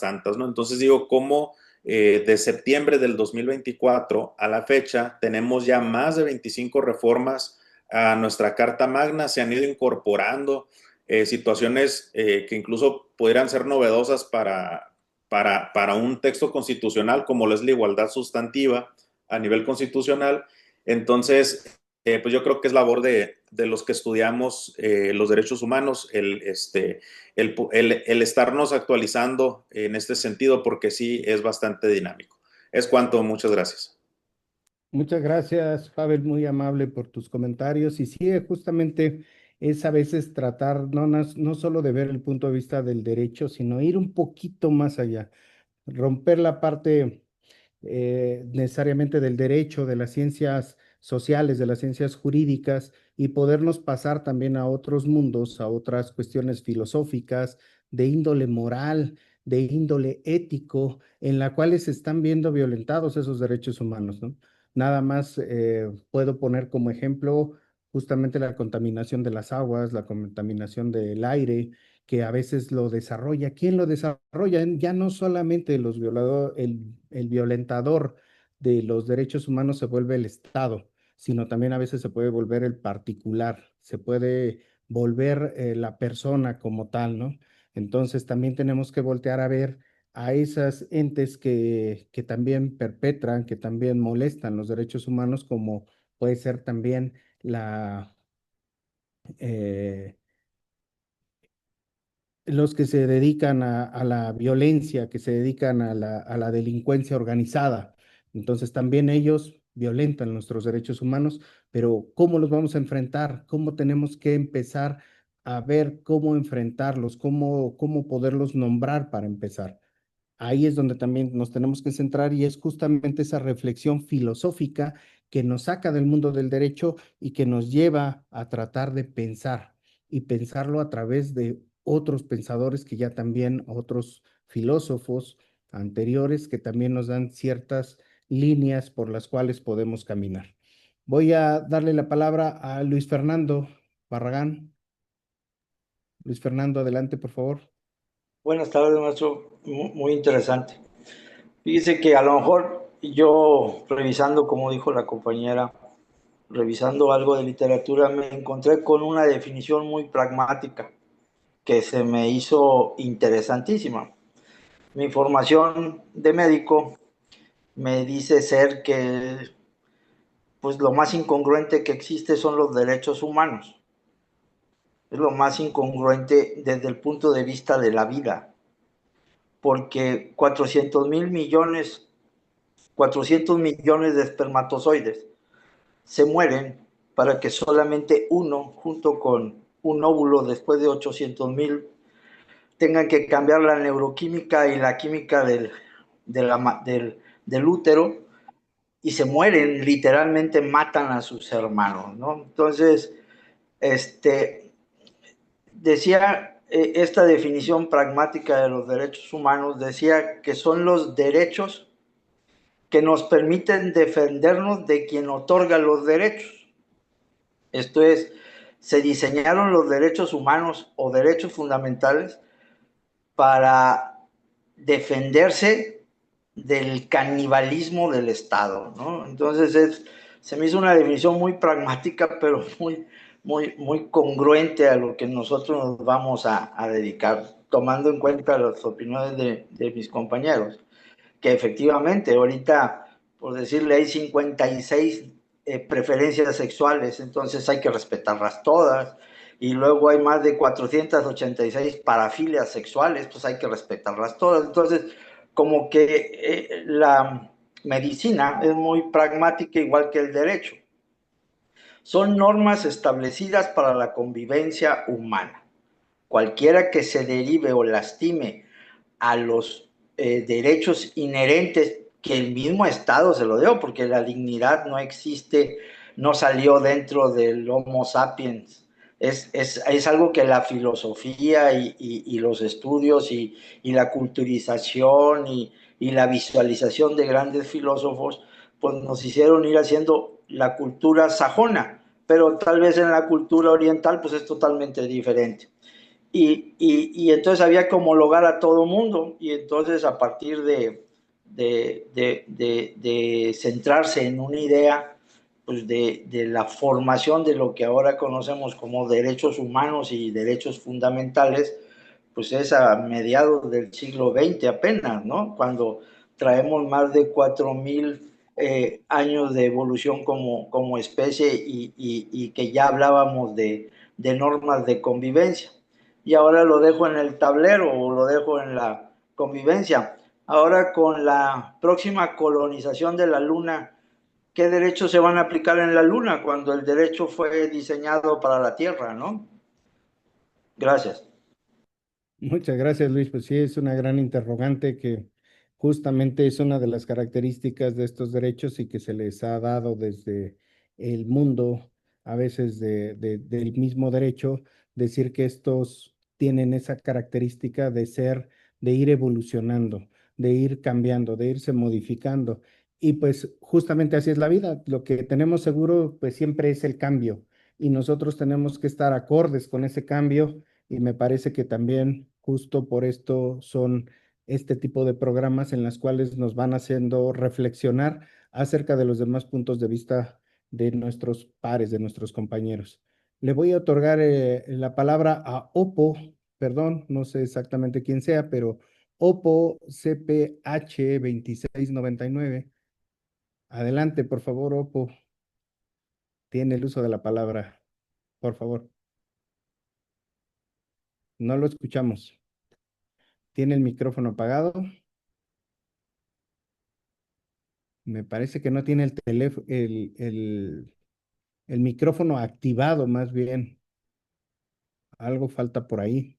tantas, ¿no? Entonces digo, ¿cómo de septiembre del 2024 a la fecha tenemos ya más de 25 reformas a nuestra Carta Magna? Se han ido incorporando situaciones que incluso pudieran ser novedosas para un texto constitucional, como lo es la igualdad sustantiva a nivel constitucional. Entonces, pues yo creo que es labor de los que estudiamos los derechos humanos el estarnos actualizando en este sentido, porque sí es bastante dinámico. Es cuanto, muchas gracias. Muchas gracias, Pavel, muy amable por tus comentarios. Y sí, justamente es a veces tratar no solo de ver el punto de vista del derecho, sino ir un poquito más allá, romper la parte necesariamente del derecho, de las ciencias sociales, de las ciencias jurídicas y podernos pasar también a otros mundos, a otras cuestiones filosóficas, de índole moral, de índole ético en la cual se están viendo violentados esos derechos humanos, ¿no? Nada más puedo poner como ejemplo justamente la contaminación de las aguas, la contaminación del aire, que a veces lo desarrolla. ¿Quién lo desarrolla? Ya no solamente los el violentador de los derechos humanos se vuelve el Estado, sino también a veces se puede volver el particular, se puede volver la persona como tal, ¿no? Entonces también tenemos que voltear a ver a esas entes que también perpetran, que también molestan los derechos humanos, como puede ser también eh, los que se dedican a la violencia, que se dedican a la delincuencia organizada. Entonces también ellos violentan nuestros derechos humanos, pero ¿cómo los vamos a enfrentar? ¿Cómo tenemos que empezar a ver cómo enfrentarlos? ¿Cómo poderlos nombrar para empezar? Ahí es donde también nos tenemos que centrar y es justamente esa reflexión filosófica que nos saca del mundo del derecho y que nos lleva a tratar de pensar y pensarlo a través de otros pensadores que ya también, otros filósofos anteriores que también nos dan ciertas líneas por las cuales podemos caminar. Voy a darle la palabra a Luis Fernando Barragán. Luis Fernando, adelante, por favor. Buenas tardes, maestro. Muy interesante. Fíjese que a lo mejor yo, revisando, como dijo la compañera, revisando algo de literatura, me encontré con una definición muy pragmática que se me hizo interesantísima. Mi formación de médico me dice ser que pues lo más incongruente que existe son los derechos humanos. Es lo más incongruente desde el punto de vista de la vida, porque 400 millones de espermatozoides se mueren para que solamente uno, junto con un óvulo después de 800,000, tengan que cambiar la neuroquímica y la química del útero y se mueren, literalmente matan a sus hermanos, ¿no? Entonces, decía esta definición pragmática de los derechos humanos, decía que son los derechos que nos permiten defendernos de quien otorga los derechos. Esto es, se diseñaron los derechos humanos o derechos fundamentales para defenderse del canibalismo del Estado, ¿no? Entonces se me hizo una definición muy pragmática, pero muy congruente a lo que nosotros nos vamos a dedicar, tomando en cuenta las opiniones de mis compañeros, que efectivamente ahorita, por decirle, hay 56 preferencias sexuales, entonces hay que respetarlas todas, y luego hay más de 486 parafilias sexuales, pues hay que respetarlas todas. Entonces, como que la medicina es muy pragmática, igual que el derecho. Son normas establecidas para la convivencia humana. Cualquiera que se derive o lastime a los derechos inherentes que el mismo Estado se lo dio, porque la dignidad no existe, no salió dentro del Homo sapiens. Es algo que la filosofía y los estudios y la culturización y la visualización de grandes filósofos pues nos hicieron ir haciendo la cultura sajona, pero tal vez en la cultura oriental pues es totalmente diferente. Y entonces había que homologar a todo mundo, y entonces a partir de centrarse en una idea pues de la formación de lo que ahora conocemos como derechos humanos y derechos fundamentales, pues es a mediados del siglo XX apenas, ¿no? Cuando traemos más de 4,000 años de evolución como especie y que ya hablábamos de normas de convivencia. Y ahora lo dejo en el tablero o lo dejo en la convivencia. Ahora con la próxima colonización de la Luna, ¿qué derechos se van a aplicar en la Luna cuando el derecho fue diseñado para la Tierra, ¿no? Gracias. Muchas gracias, Luis. Pues sí, es una gran interrogante que justamente es una de las características de estos derechos y que se les ha dado desde el mundo, a veces del mismo derecho, decir que estos tienen esa característica de ser de ir evolucionando, de ir cambiando, de irse modificando. Y pues justamente así es la vida. Lo que tenemos seguro pues siempre es el cambio y nosotros tenemos que estar acordes con ese cambio y me parece que también justo por esto son este tipo de programas en las cuales nos van haciendo reflexionar acerca de los demás puntos de vista de nuestros pares, de nuestros compañeros. Le voy a otorgar la palabra a Oppo, perdón, no sé exactamente quién sea, pero Oppo CPH 2699. Adelante, por favor, Oppo. Tiene el uso de la palabra, por favor. No lo escuchamos. ¿Tiene el micrófono apagado? Me parece que no tiene el teléfono, el micrófono activado, más bien. Algo falta por ahí.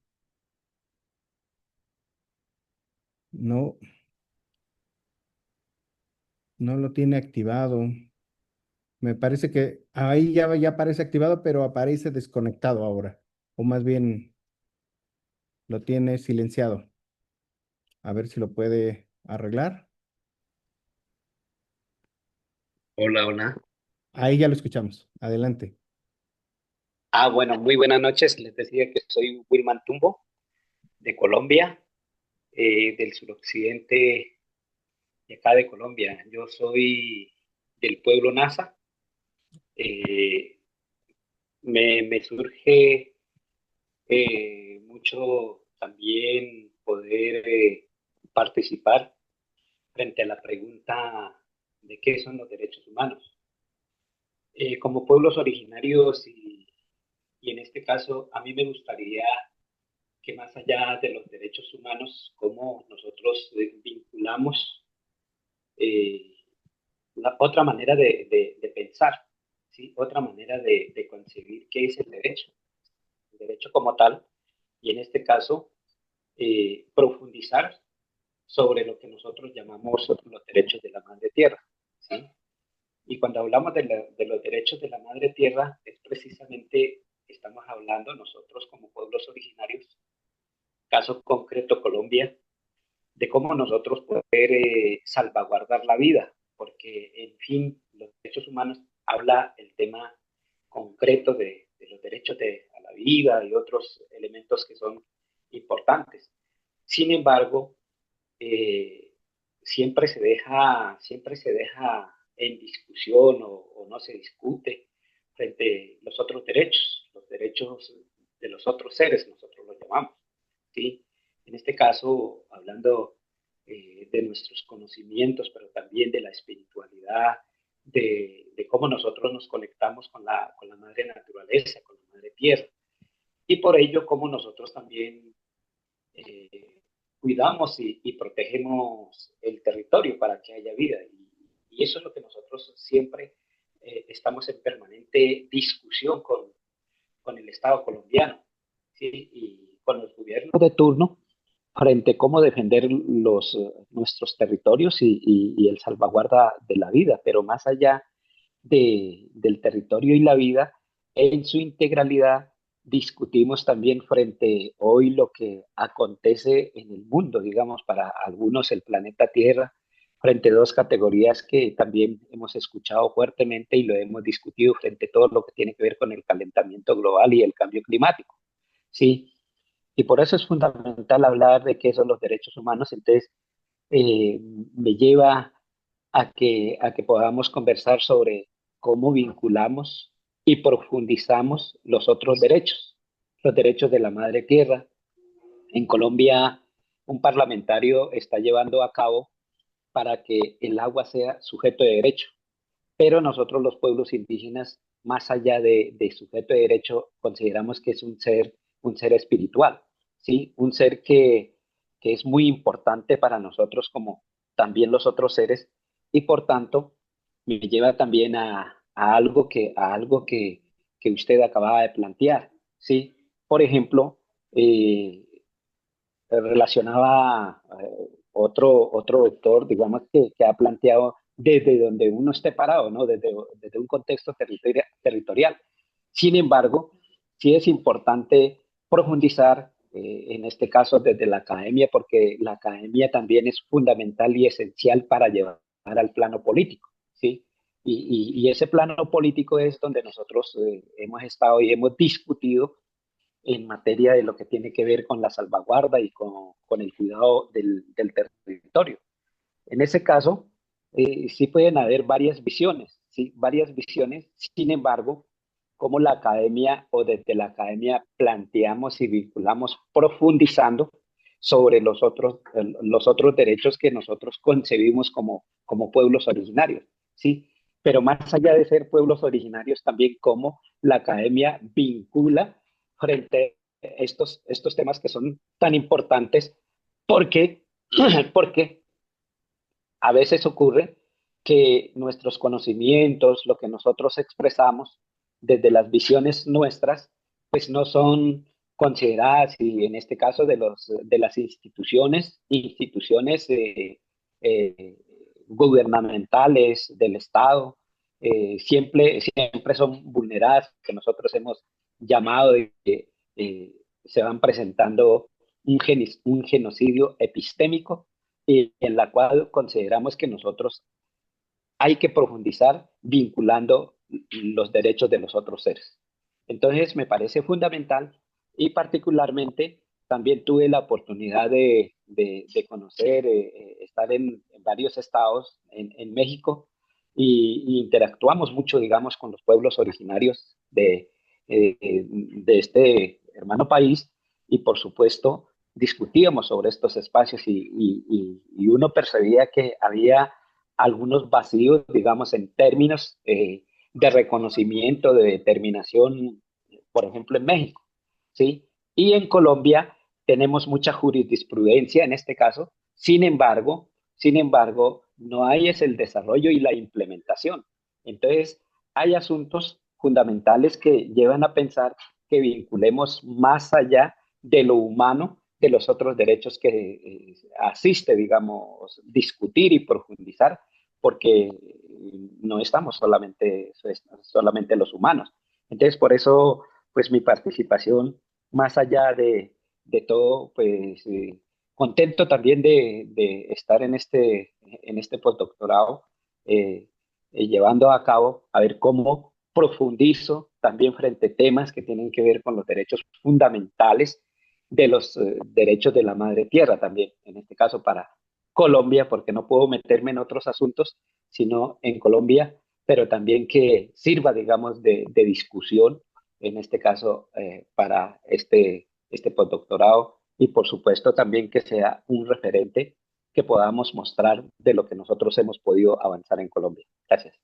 No, no lo tiene activado. Me parece que ahí ya aparece activado, pero aparece desconectado ahora. O más bien lo tiene silenciado. A ver si lo puede arreglar. Hola, hola. Ahí ya lo escuchamos. Adelante. Bueno, muy buenas noches. Les decía que soy Wilman Tumbo, de Colombia, del suroccidente de acá de Colombia. Yo soy del pueblo Nasa. Eh, me surge mucho también poder participar frente a la pregunta de qué son los derechos humanos. Como pueblos originarios y en este caso, a mí me gustaría que más allá de los derechos humanos, cómo nosotros vinculamos eh, otra manera de pensar, ¿sí? Otra manera de concebir qué es el derecho como tal, y en este caso, profundizar sobre lo que nosotros llamamos los derechos de la madre tierra, ¿sí? Y cuando hablamos de los derechos de la madre tierra, es precisamente, estamos hablando nosotros como pueblos originarios, caso concreto Colombia, de cómo nosotros poder salvaguardar la vida, porque en fin, los derechos humanos habla el tema concreto de los derechos a la vida y otros elementos que son importantes. Sin embargo, eh, siempre se deja en discusión o no se discute frente a los otros derechos, los derechos de los otros seres, nosotros los llamamos, ¿sí? En este caso, hablando de nuestros conocimientos, pero también de la espiritualidad, de cómo nosotros nos conectamos con la madre naturaleza, con la madre tierra, y por ello cómo nosotros también cuidamos y protegemos el territorio para que haya vida. Y eso es lo que nosotros siempre estamos en permanente discusión con el Estado colombiano, ¿sí? Y con los gobiernos de turno frente a cómo defender nuestros territorios y el salvaguarda de la vida, pero más allá del territorio y la vida, en su integralidad, discutimos también frente hoy lo que acontece en el mundo, digamos, para algunos el planeta Tierra, frente a dos categorías que también hemos escuchado fuertemente y lo hemos discutido frente a todo lo que tiene que ver con el calentamiento global y el cambio climático, ¿sí? Y por eso es fundamental hablar de qué son los derechos humanos. Entonces, eh, me lleva a que podamos conversar sobre cómo vinculamos y profundizamos los otros derechos, los derechos de la madre tierra. En Colombia, un parlamentario está llevando a cabo para que el agua sea sujeto de derecho, pero nosotros los pueblos indígenas, más allá de sujeto de derecho, consideramos que es un ser espiritual, ¿sí? Un ser que es muy importante para nosotros como también los otros seres y por tanto me lleva también a algo que usted acababa de plantear, ¿sí? Por ejemplo, eh, relacionaba otro vector, digamos, que ha planteado desde donde uno esté parado, ¿no? Desde un contexto territorial. Sin embargo, sí es importante profundizar en este caso desde la academia, porque la academia también es fundamental y esencial para llevar al plano político, ¿sí? Y ese plano político es donde nosotros hemos estado y hemos discutido en materia de lo que tiene que ver con la salvaguarda y con el cuidado del territorio. En ese caso, sí pueden haber varias visiones, ¿sí? Varias visiones. Sin embargo, como la academia o desde la academia planteamos y vinculamos profundizando sobre los otros derechos que nosotros concebimos como pueblos originarios, ¿sí? Pero más allá de ser pueblos originarios, también como la academia vincula frente a estos temas que son tan importantes porque, porque a veces ocurre que nuestros conocimientos, lo que nosotros expresamos desde las visiones nuestras, pues no son consideradas, y en este caso de las instituciones gubernamentales del Estado, siempre son vulneradas, que nosotros hemos llamado de que se van presentando un genocidio epistémico, y en la cual consideramos que nosotros hay que profundizar vinculando los derechos de los otros seres. Entonces, me parece fundamental, y particularmente también tuve la oportunidad de conocer, estar en varios estados en México, y interactuamos mucho, digamos, con los pueblos originarios de este hermano país, y por supuesto discutíamos sobre estos espacios, y uno percibía que había algunos vacíos, digamos, en términos de reconocimiento, de determinación, por ejemplo, en México, ¿sí? Y en Colombia tenemos mucha jurisprudencia en este caso. Sin embargo, no hay es el desarrollo y la implementación. Entonces, hay asuntos fundamentales que llevan a pensar que vinculemos más allá de lo humano, de los otros derechos que asiste, digamos, discutir y profundizar, porque no estamos solamente los humanos. Entonces, por eso, pues mi participación, más allá de todo, pues contento también de estar en este postdoctorado, llevando a cabo, a ver cómo profundizo también frente a temas que tienen que ver con los derechos fundamentales de los derechos de la madre tierra también, en este caso para Colombia, porque no puedo meterme en otros asuntos, sino en Colombia, pero también que sirva, digamos, de discusión, en este caso, para este postdoctorado, y por supuesto también que sea un referente que podamos mostrar de lo que nosotros hemos podido avanzar en Colombia. Gracias.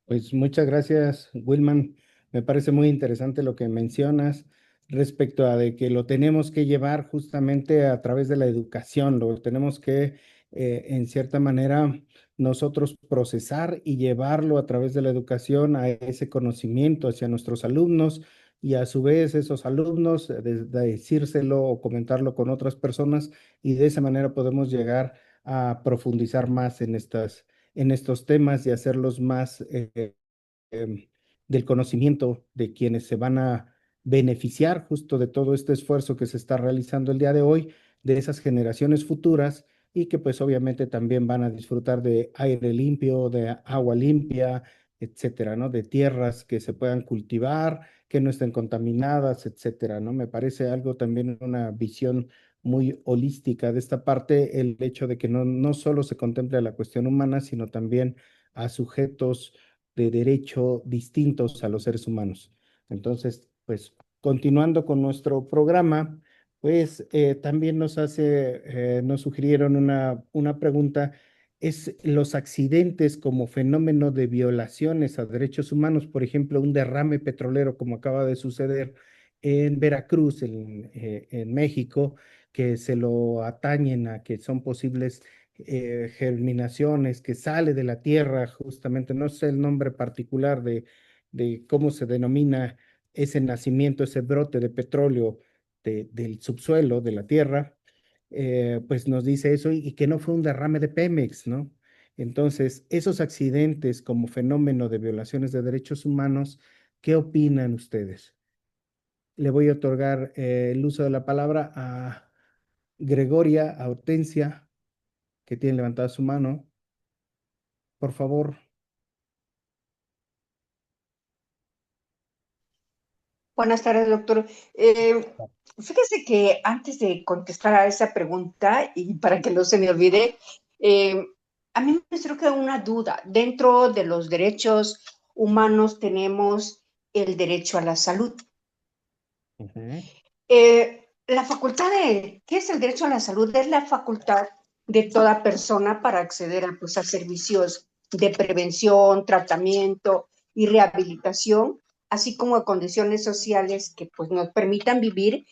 Pues muchas gracias, Wilman. Me parece muy interesante lo que mencionas respecto a de que lo tenemos que llevar justamente a través de la educación, lo tenemos que, en cierta manera, nosotros procesar y llevarlo a través de la educación a ese conocimiento hacia nuestros alumnos, y a su vez esos alumnos decírselo o comentarlo con otras personas, y de esa manera podemos llegar a profundizar más en estos temas y hacerlos más del conocimiento de quienes se van a beneficiar justo de todo este esfuerzo que se está realizando el día de hoy, de esas generaciones futuras, y que pues obviamente también van a disfrutar de aire limpio, de agua limpia, etcétera, ¿no? De tierras que se puedan cultivar, que no estén contaminadas, etcétera, ¿no? Me parece algo también una visión muy holística de esta parte, el hecho de que no solo se contemple la cuestión humana, sino también a sujetos de derecho distintos a los seres humanos. Entonces, pues continuando con nuestro programa, pues también nos sugirieron una pregunta, es los accidentes como fenómeno de violaciones a derechos humanos, por ejemplo, un derrame petrolero como acaba de suceder en Veracruz, en México, que se lo atañen a que son posibles germinaciones, que sale de la tierra, justamente, no sé el nombre particular de cómo se denomina ese nacimiento, ese brote de petróleo del subsuelo, de la tierra, pues nos dice eso, y que no fue un derrame de Pemex, ¿no? Entonces, esos accidentes como fenómeno de violaciones de derechos humanos, ¿qué opinan ustedes? le voy a otorgar el uso de la palabra a Gregoria, a Hortensia, que tiene levantada su mano. Por favor. Buenas tardes, doctor. Fíjese que antes de contestar a esa pregunta, y para que no se me olvide, a mí me surge una duda. Dentro de los derechos humanos tenemos el derecho a la salud. La facultad de, ¿qué es el derecho a la salud? Es la facultad de toda persona para acceder a, pues, a servicios de prevención, tratamiento y rehabilitación, así como a condiciones sociales que pues, nos permitan vivir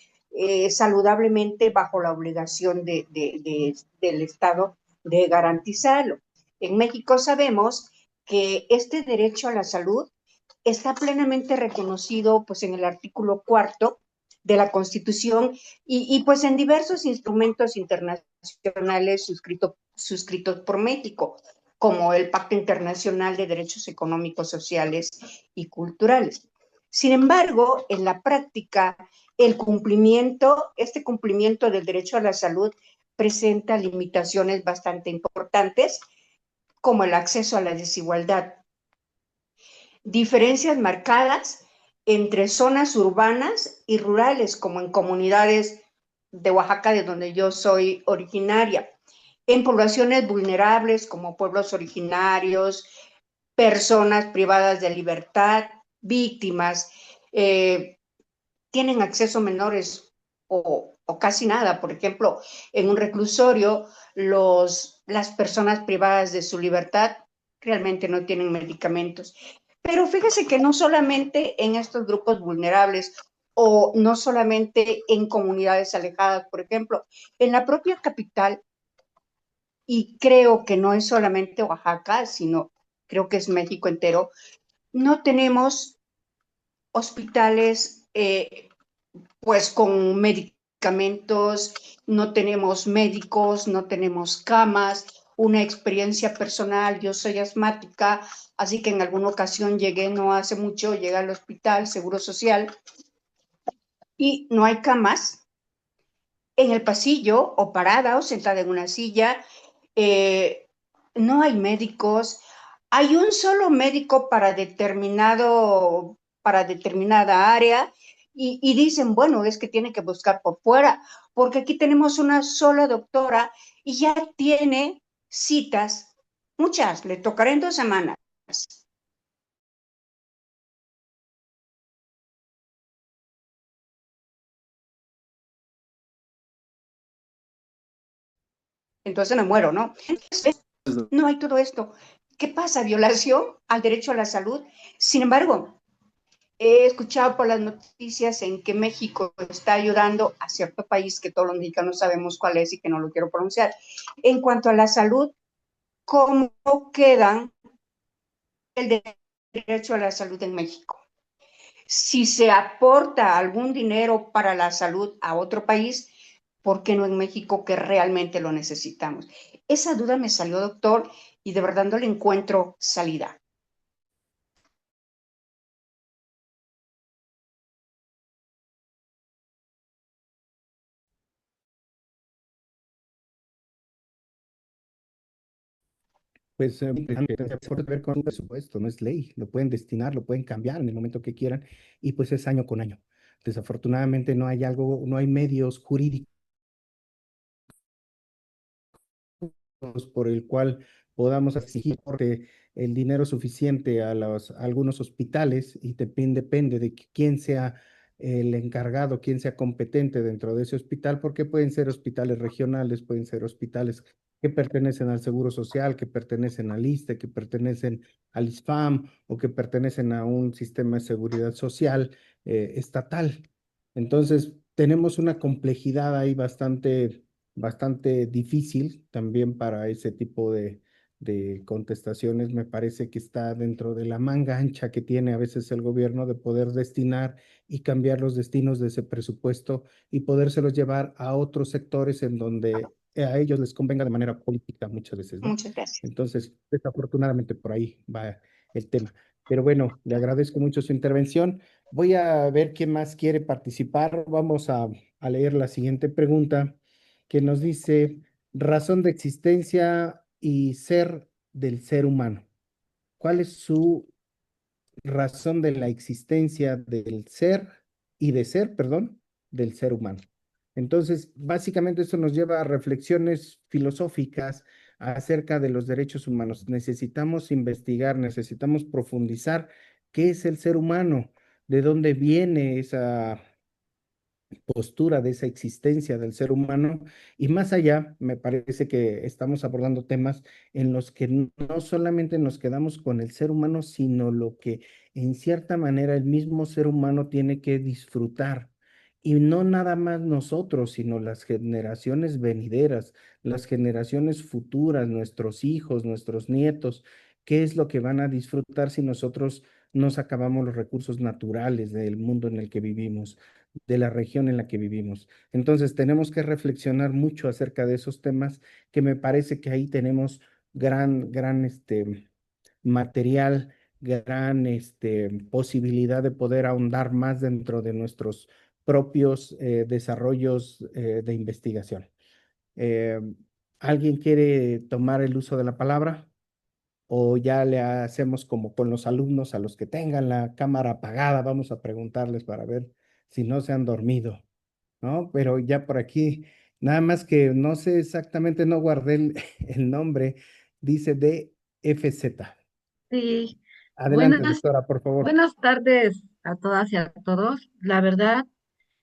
saludablemente bajo la obligación del Estado de garantizarlo. En México sabemos que este derecho a la salud está plenamente reconocido pues, en el artículo 4 de la Constitución y pues en diversos instrumentos internacionales suscritos por México, como el Pacto Internacional de Derechos Económicos, Sociales y Culturales. Sin embargo, en la práctica, este cumplimiento del derecho a la salud presenta limitaciones bastante importantes, como el acceso a la desigualdad, diferencias marcadas entre zonas urbanas y rurales, como en comunidades de Oaxaca, de donde yo soy originaria, en poblaciones vulnerables como pueblos originarios, personas privadas de libertad, víctimas, tienen acceso menores o casi nada. Por ejemplo, en un reclusorio, las personas privadas de su libertad realmente no tienen medicamentos. Pero fíjese que no solamente en estos grupos vulnerables o no solamente en comunidades alejadas, por ejemplo, en la propia capital, y creo que no es solamente Oaxaca, sino creo que es México entero, no tenemos hospitales pues con medicamentos, no tenemos médicos, no tenemos camas. Una experiencia personal, yo soy asmática, así que en alguna ocasión llegué, no hace mucho, llegué al hospital, Seguro Social, y no hay camas en el pasillo, o parada, o sentada en una silla, no hay médicos, hay un solo médico para determinada área, y dicen, bueno, es que tiene que buscar por fuera, porque aquí tenemos una sola doctora y ya tiene citas, muchas, le tocará en 2 semanas. Entonces me muero, ¿no? Entonces, no hay todo esto. ¿Qué pasa? Violación al derecho a la salud. Sin embargo, he escuchado por las noticias en que México está ayudando a cierto país que todos los mexicanos sabemos cuál es y que no lo quiero pronunciar. En cuanto a la salud, ¿cómo quedan el derecho a la salud en México? Si se aporta algún dinero para la salud a otro país, ¿por qué no en México, que realmente lo necesitamos? Esa duda me salió, doctor, y de verdad no le encuentro salida. Pues tiene que ver con un presupuesto, no es ley, lo pueden destinar, lo pueden cambiar en el momento que quieran, y pues es año con año. Desafortunadamente no hay medios jurídicos por el cual podamos exigir el dinero suficiente a algunos hospitales, y depende de quién sea el encargado, quién sea competente dentro de ese hospital, porque pueden ser hospitales regionales, pueden ser hospitales que pertenecen al Seguro Social, que pertenecen al ISSSTE, que pertenecen al ISFAM o que pertenecen a un sistema de seguridad social estatal. Entonces, tenemos una complejidad ahí bastante difícil también para ese tipo de contestaciones. Me parece que está dentro de la manga ancha que tiene a veces el gobierno de poder destinar y cambiar los destinos de ese presupuesto y podérselos llevar a otros sectores en donde a ellos les convenga de manera política muchas veces, ¿no? Muchas gracias. Entonces, desafortunadamente por ahí va el tema. Pero bueno, le agradezco mucho su intervención. Voy a ver quién más quiere participar. Vamos a leer la siguiente pregunta que nos dice, razón de existencia y ser del ser humano. ¿Cuál es su razón de la existencia del ser y de ser, perdón, del ser humano? Entonces, básicamente esto nos lleva a reflexiones filosóficas acerca de los derechos humanos. Necesitamos investigar, necesitamos profundizar qué es el ser humano, de dónde viene esa postura de esa existencia del ser humano y más allá, me parece que estamos abordando temas en los que no solamente nos quedamos con el ser humano, sino lo que en cierta manera el mismo ser humano tiene que disfrutar. Y no nada más nosotros, sino las generaciones venideras, las generaciones futuras, nuestros hijos, nuestros nietos, ¿qué es lo que van a disfrutar si nosotros nos acabamos los recursos naturales del mundo en el que vivimos, de la región en la que vivimos? Entonces tenemos que reflexionar mucho acerca de esos temas que me parece que ahí tenemos gran material, gran posibilidad de poder ahondar más dentro de nuestros propios desarrollos de investigación. Eh, ¿Alguien quiere tomar el uso de la palabra? ¿O ya le hacemos como con los alumnos a los que tengan la cámara apagada? Vamos a preguntarles para ver si no se han dormido, ¿no? Pero ya por aquí, nada más que no sé exactamente, no guardé el nombre, dice DFZ. Sí, Adelante, buenas, doctora, por favor. buenas tardes a todas y a todos. La verdad,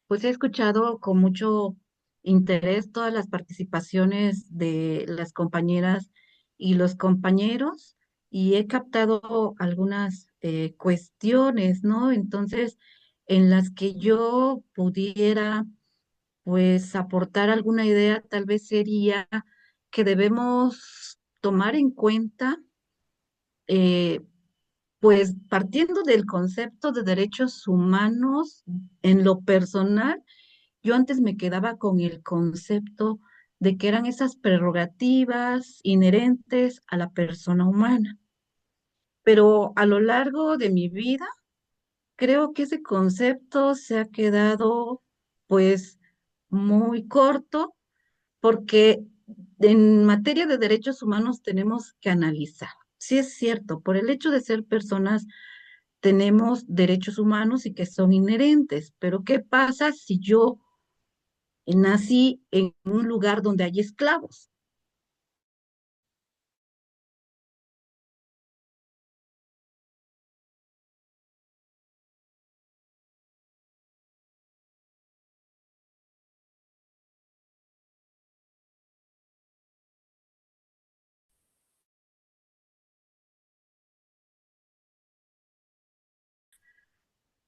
pues he escuchado con mucho interés todas las participaciones de las compañeras y los compañeros y he captado algunas cuestiones, ¿no? Entonces, en las que yo pudiera, pues, aportar alguna idea, tal vez sería que debemos tomar en cuenta eh, pues partiendo del concepto de derechos humanos, en lo personal, yo antes me quedaba con el concepto de que eran esas prerrogativas inherentes a la persona humana. Pero a lo largo de mi vida, creo que ese concepto se ha quedado pues muy corto porque en materia de derechos humanos tenemos que analizar. Sí es cierto, por el hecho de ser personas tenemos derechos humanos y que son inherentes, pero ¿qué pasa si yo nací en un lugar donde hay esclavos?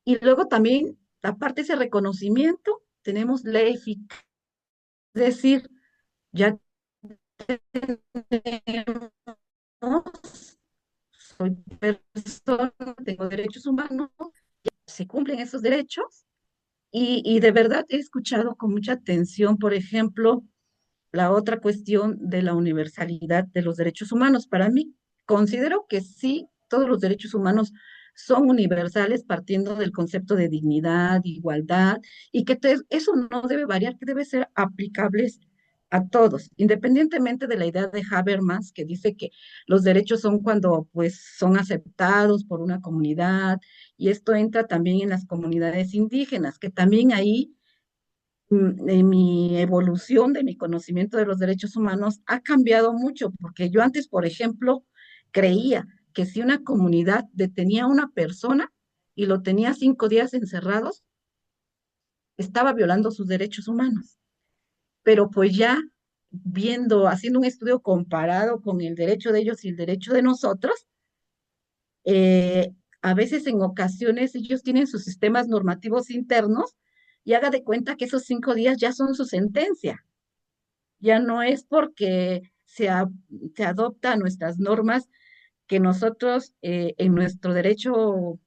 Y luego también, aparte de ese reconocimiento, tenemos la eficacia, es decir, ya tenemos, soy persona, tengo derechos humanos, ya se cumplen esos derechos y de verdad he escuchado con mucha atención, por ejemplo, la otra cuestión de la universalidad de los derechos humanos. Para mí, considero que sí, todos los derechos humanos son universales partiendo del concepto de dignidad, igualdad, y que eso no debe variar, que debe ser aplicables a todos, independientemente de la idea de Habermas, que dice que los derechos son cuando pues son aceptados por una comunidad, y esto entra también en las comunidades indígenas, que también ahí en mi evolución de mi conocimiento de los derechos humanos ha cambiado mucho, porque yo antes, por ejemplo, creía que si una comunidad detenía a una persona y lo tenía 5 días encerrados, estaba violando sus derechos humanos. Pero pues ya viendo, haciendo un estudio comparado con el derecho de ellos y el derecho de nosotros, a veces en ocasiones ellos tienen sus sistemas normativos internos y haga de cuenta que esos 5 días ya son su sentencia. Ya no es porque se adopta nuestras normas que nosotros en nuestro derecho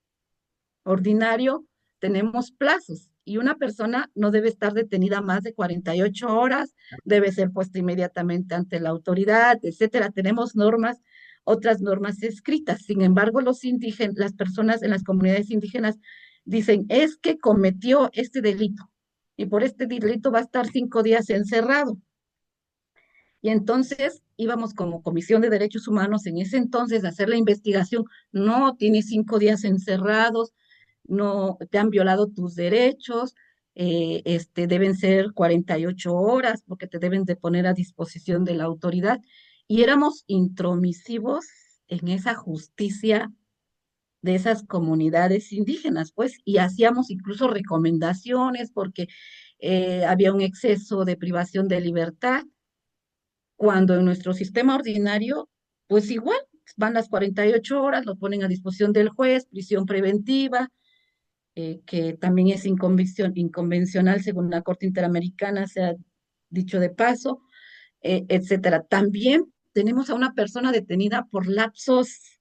ordinario tenemos plazos y una persona no debe estar detenida más de 48 horas, debe ser puesta inmediatamente ante la autoridad, etcétera. Tenemos normas otras normas escritas. Sin embargo, los indígenas, las personas en las comunidades indígenas dicen, es que cometió este delito y por este delito va a estar 5 días encerrado. Y entonces íbamos como Comisión de Derechos Humanos en ese entonces a hacer la investigación. No, tienes 5 días encerrados, no te han violado tus derechos, deben ser 48 horas porque te deben de poner a disposición de la autoridad. Y éramos intromisivos en esa justicia de esas comunidades indígenas, pues, y hacíamos incluso recomendaciones porque había un exceso de privación de libertad, cuando en nuestro sistema ordinario, pues igual, van las 48 horas, lo ponen a disposición del juez, prisión preventiva, que también es inconvencional según la Corte Interamericana, se ha dicho de paso, etcétera. También tenemos a una persona detenida por lapsos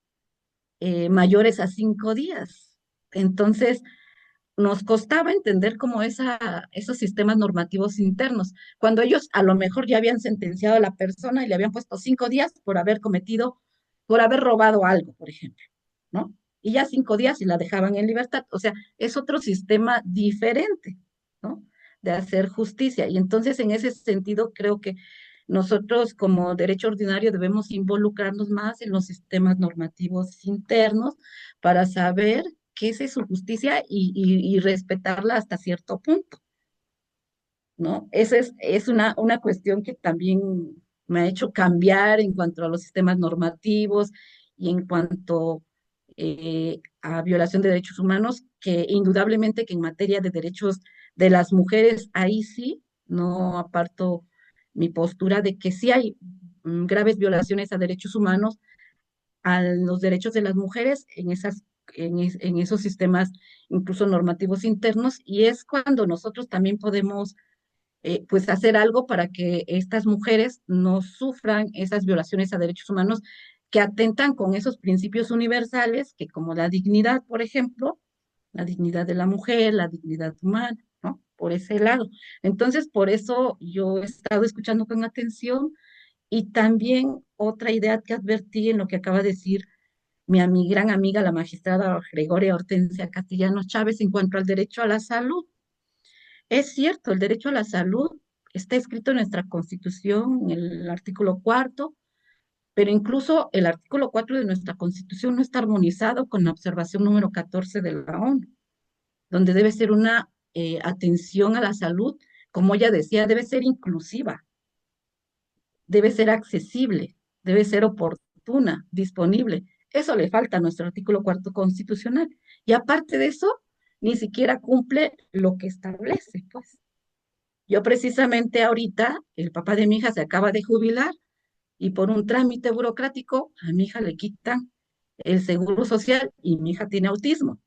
mayores a 5 días. Entonces, nos costaba entender cómo esos sistemas normativos internos, cuando ellos a lo mejor ya habían sentenciado a la persona y le habían puesto 5 días por haber robado algo, por ejemplo, ¿no? Y ya 5 días y la dejaban en libertad. O sea, es otro sistema diferente, ¿no? De hacer justicia. Y entonces, en ese sentido, creo que nosotros como derecho ordinario debemos involucrarnos más en los sistemas normativos internos para saber qué es su justicia y respetarla hasta cierto punto, ¿no? Esa es una cuestión que también me ha hecho cambiar en cuanto a los sistemas normativos y en cuanto a violación de derechos humanos, que indudablemente que en materia de derechos de las mujeres, ahí sí, no aparto mi postura de que sí hay graves violaciones a derechos humanos, a los derechos de las mujeres en esos sistemas, incluso normativos internos, y es cuando nosotros también podemos pues hacer algo para que estas mujeres no sufran esas violaciones a derechos humanos que atentan con esos principios universales, que como la dignidad, por ejemplo, la dignidad de la mujer, la dignidad humana, ¿no? Por ese lado. Entonces, por eso yo he estado escuchando con atención y también otra idea que advertí en lo que acaba de decir mi gran amiga, la magistrada Gregoria Hortensia Castellanos Chávez, en cuanto al derecho a la salud. Es cierto, el derecho a la salud está escrito en nuestra Constitución, en el artículo 4, pero incluso el artículo 4 de nuestra Constitución no está armonizado con la observación número 14 de la ONU, donde debe ser una atención a la salud, como ella decía, debe ser inclusiva, debe ser accesible, debe ser oportuna, disponible. Eso le falta a nuestro artículo 4 constitucional. Y aparte de eso, ni siquiera cumple lo que establece, pues. Yo precisamente ahorita, el papá de mi hija se acaba de jubilar y por un trámite burocrático a mi hija le quitan el seguro social y mi hija tiene autismo.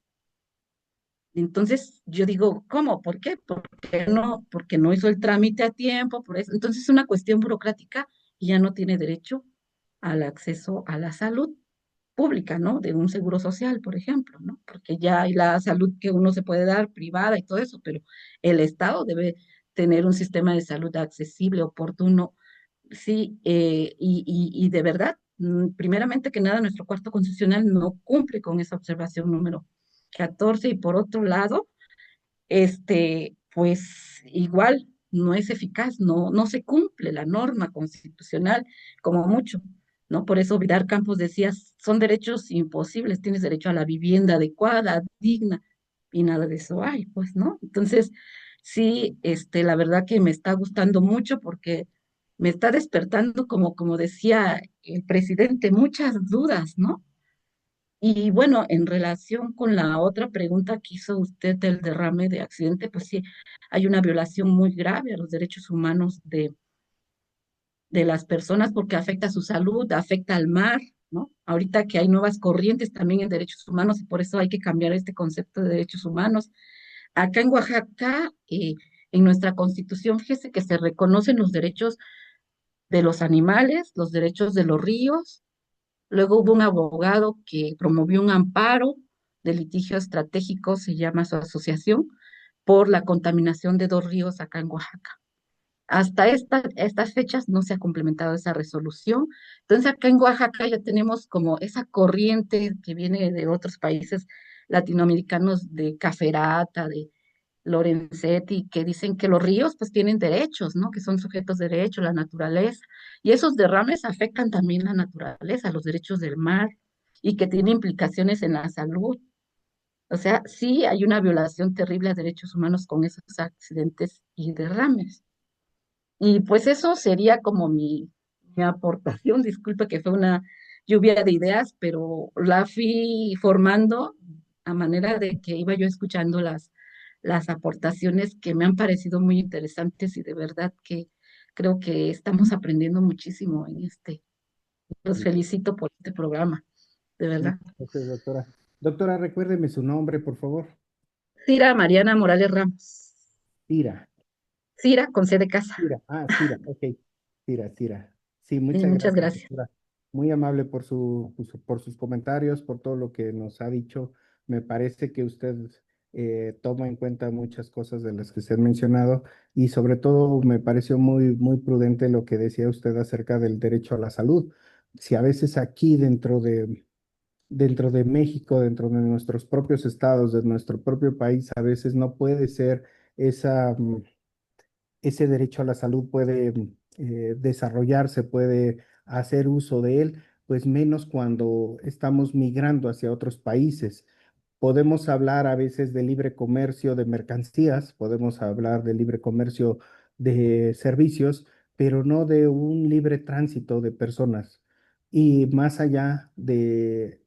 Entonces yo digo, ¿cómo? ¿Por qué? ¿Por qué no? Porque no hizo el trámite a tiempo, por eso. Entonces es una cuestión burocrática y ya no tiene derecho al acceso a la salud pública, ¿no? De un seguro social, por ejemplo, ¿no? Porque ya hay la salud que uno se puede dar privada y todo eso, pero el Estado debe tener un sistema de salud accesible, oportuno, sí, y de verdad, primeramente que nada, nuestro cuarto constitucional no cumple con esa observación número 14 y por otro lado, pues igual no es eficaz, no se cumple la norma constitucional como mucho, ¿no? Por eso Vidal Campos decía, son derechos imposibles, tienes derecho a la vivienda adecuada, digna, y nada de eso hay, pues, ¿no? Entonces, sí, la verdad que me está gustando mucho porque me está despertando, como decía el presidente, muchas dudas, ¿no? Y bueno, en relación con la otra pregunta que hizo usted del derrame de accidente, pues sí, hay una violación muy grave a los derechos humanos de las personas porque afecta a su salud, afecta al mar, ¿no? Ahorita que hay nuevas corrientes también en derechos humanos y por eso hay que cambiar este concepto de derechos humanos. Acá en Oaxaca, en nuestra constitución, fíjese que se reconocen los derechos de los animales, los derechos de los ríos. Luego hubo un abogado que promovió un amparo de litigio estratégico, se llama su asociación, por la contaminación de 2 ríos acá en Oaxaca. Hasta estas fechas no se ha complementado esa resolución. Entonces acá en Oaxaca ya tenemos como esa corriente que viene de otros países latinoamericanos de Caferata, de Lorenzetti, que dicen que los ríos pues tienen derechos, ¿no? Que son sujetos de derecho, la naturaleza. Y esos derrames afectan también la naturaleza, los derechos del mar, y que tiene implicaciones en la salud. O sea, sí hay una violación terrible a derechos humanos con esos accidentes y derrames. Y pues eso sería como mi aportación. Disculpe que fue una lluvia de ideas, pero la fui formando a manera de que iba yo escuchando las aportaciones que me han parecido muy interesantes y de verdad que creo que estamos aprendiendo muchísimo en este. Los felicito por este programa, de verdad. Muchas gracias, doctora. Doctora, recuérdeme su nombre, por favor. Cira Mariana Morales Ramos. Cira. Cira con C de casa. Cira, ok. Cira. Sí, muchas Muchas gracias, gracias. doctora. Muy amable por sus comentarios, por todo lo que nos ha dicho. Me parece que usted toma en cuenta muchas cosas de las que se han mencionado y sobre todo me pareció muy prudente lo que decía usted acerca del derecho a la salud. Si a veces aquí dentro de México, dentro de nuestros propios estados, de nuestro propio país, a veces no puede ser esa, ese derecho a la salud puede desarrollarse, puede hacer uso de él, pues menos cuando estamos migrando hacia otros países. Podemos hablar a veces de libre comercio de mercancías, podemos hablar de libre comercio de servicios, pero no de un libre tránsito de personas. Y más allá de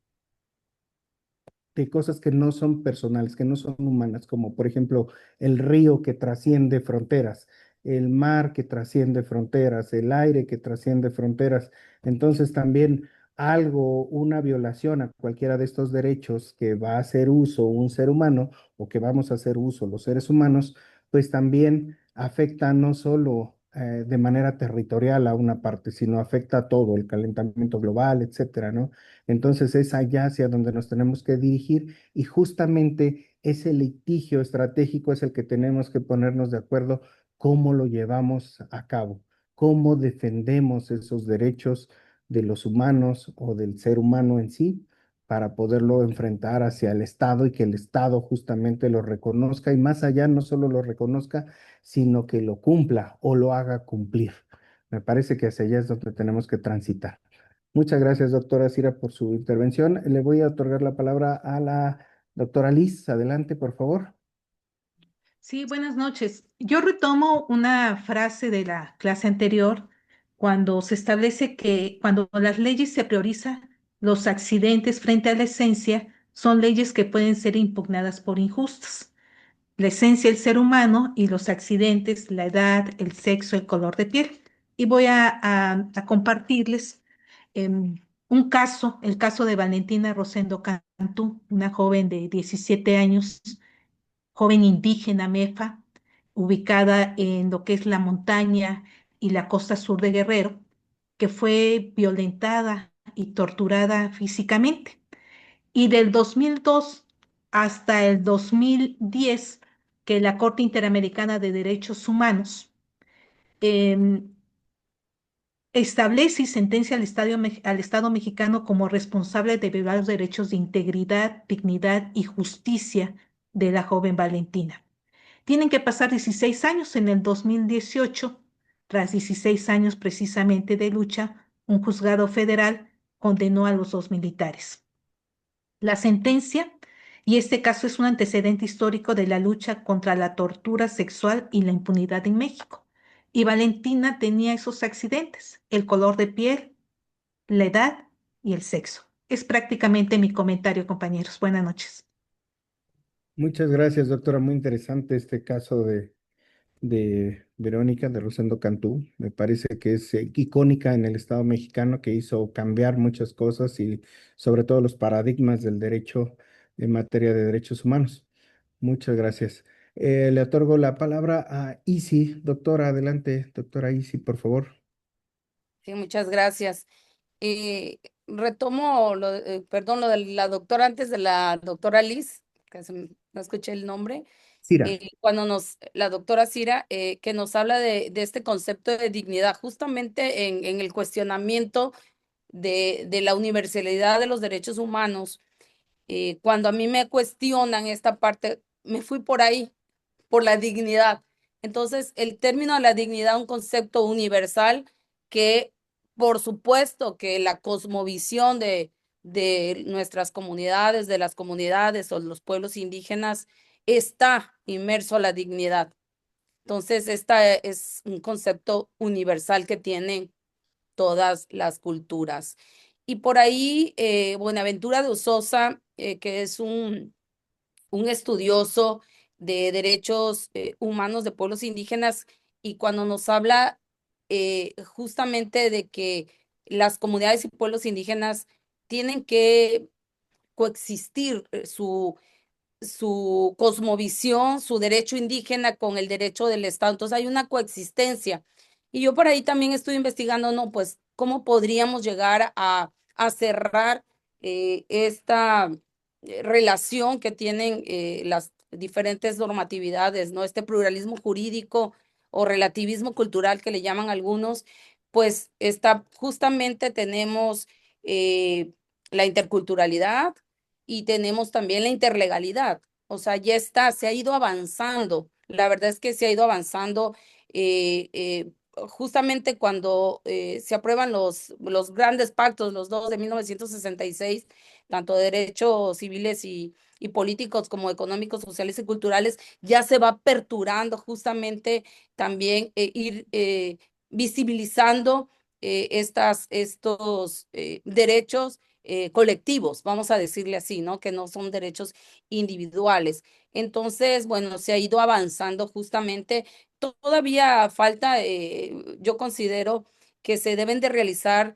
cosas que no son personales, que no son humanas, como por ejemplo el río que trasciende fronteras, el mar que trasciende fronteras, el aire que trasciende fronteras. Entonces también algo, una violación a cualquiera de estos derechos que va a hacer uso un ser humano o que vamos a hacer uso los seres humanos, pues también afecta no solo de manera territorial a una parte, sino afecta a todo, el calentamiento global, etcétera, ¿no? Entonces es allá hacia donde nos tenemos que dirigir y justamente ese litigio estratégico es el que tenemos que ponernos de acuerdo cómo lo llevamos a cabo, cómo defendemos esos derechos de los humanos o del ser humano en sí para poderlo enfrentar hacia el Estado y que el Estado justamente lo reconozca y más allá no solo lo reconozca, sino que lo cumpla o lo haga cumplir. Me parece que hacia allá es donde tenemos que transitar. Muchas gracias, doctora Cira, por su intervención. Le voy a otorgar la palabra a la doctora Liz. Adelante, por favor. Sí, buenas noches. Yo retomo una frase de la clase anterior cuando se establece que cuando las leyes se priorizan los accidentes frente a la esencia, son leyes que pueden ser impugnadas por injustas. La esencia del ser humano y los accidentes, la edad, el sexo, el color de piel. Y voy a compartirles un caso, el caso de Valentina Rosendo Cantú, una joven de 17 años, joven indígena MEFA, ubicada en lo que es la montaña y la costa sur de Guerrero, que fue violentada y torturada físicamente. Y del 2002 hasta el 2010, que la Corte Interamericana de Derechos Humanos em, establece y sentencia al Estado mexicano como responsable de violar los derechos de integridad, dignidad y justicia de la joven Valentina. Tienen que pasar 16 años en el 2018, tras 16 años precisamente de lucha, un juzgado federal condenó a los dos militares. La sentencia, y este caso es un antecedente histórico de la lucha contra la tortura sexual y la impunidad en México. Y Valentina tenía esos accidentes, el color de piel, la edad y el sexo. Es prácticamente mi comentario, compañeros. Buenas noches. Muchas gracias, doctora. Muy interesante este caso de Verónica de Rosendo Cantú. Me parece que es icónica en el Estado mexicano, que hizo cambiar muchas cosas y sobre todo los paradigmas del derecho en materia de derechos humanos. Muchas gracias. Le otorgo la palabra a Isi. Doctora, adelante, doctora Isi, por favor. Sí, muchas gracias. Retomo perdón, lo de la doctora antes de la doctora Liz, no escuché el nombre. Cira. la doctora Cira, que nos habla de este concepto de dignidad, justamente en el cuestionamiento de la universalidad de los derechos humanos. Cuando a mí me cuestionan esta parte, me fui por ahí, por la dignidad. Entonces, el término de la dignidad es un concepto universal que, por supuesto, que la cosmovisión de nuestras comunidades, de las comunidades o los pueblos indígenas, está inmerso a la dignidad. Entonces, esta es un concepto universal que tienen todas las culturas. Y por ahí, Buenaventura de Ososa, que es un estudioso de derechos humanos de pueblos indígenas, y cuando nos habla justamente de que las comunidades y pueblos indígenas tienen que coexistir su cosmovisión, su derecho indígena con el derecho del Estado. Entonces hay una coexistencia. Y yo por ahí también estoy investigando, ¿no? Pues cómo podríamos llegar a cerrar esta relación que tienen las diferentes normatividades, ¿no? Este pluralismo jurídico o relativismo cultural que le llaman algunos, pues está justamente tenemos la interculturalidad y tenemos también la interlegalidad. O sea, ya está, se ha ido avanzando. La verdad es que se ha ido avanzando. Justamente cuando se aprueban los grandes pactos, los dos de 1966, tanto de derechos civiles y políticos como económicos, sociales y culturales, ya se va aperturando justamente también ir visibilizando estos derechos colectivos, vamos a decirle así, ¿no? Que no son derechos individuales. Entonces, bueno, se ha ido avanzando justamente. Todavía falta, yo considero que se deben de realizar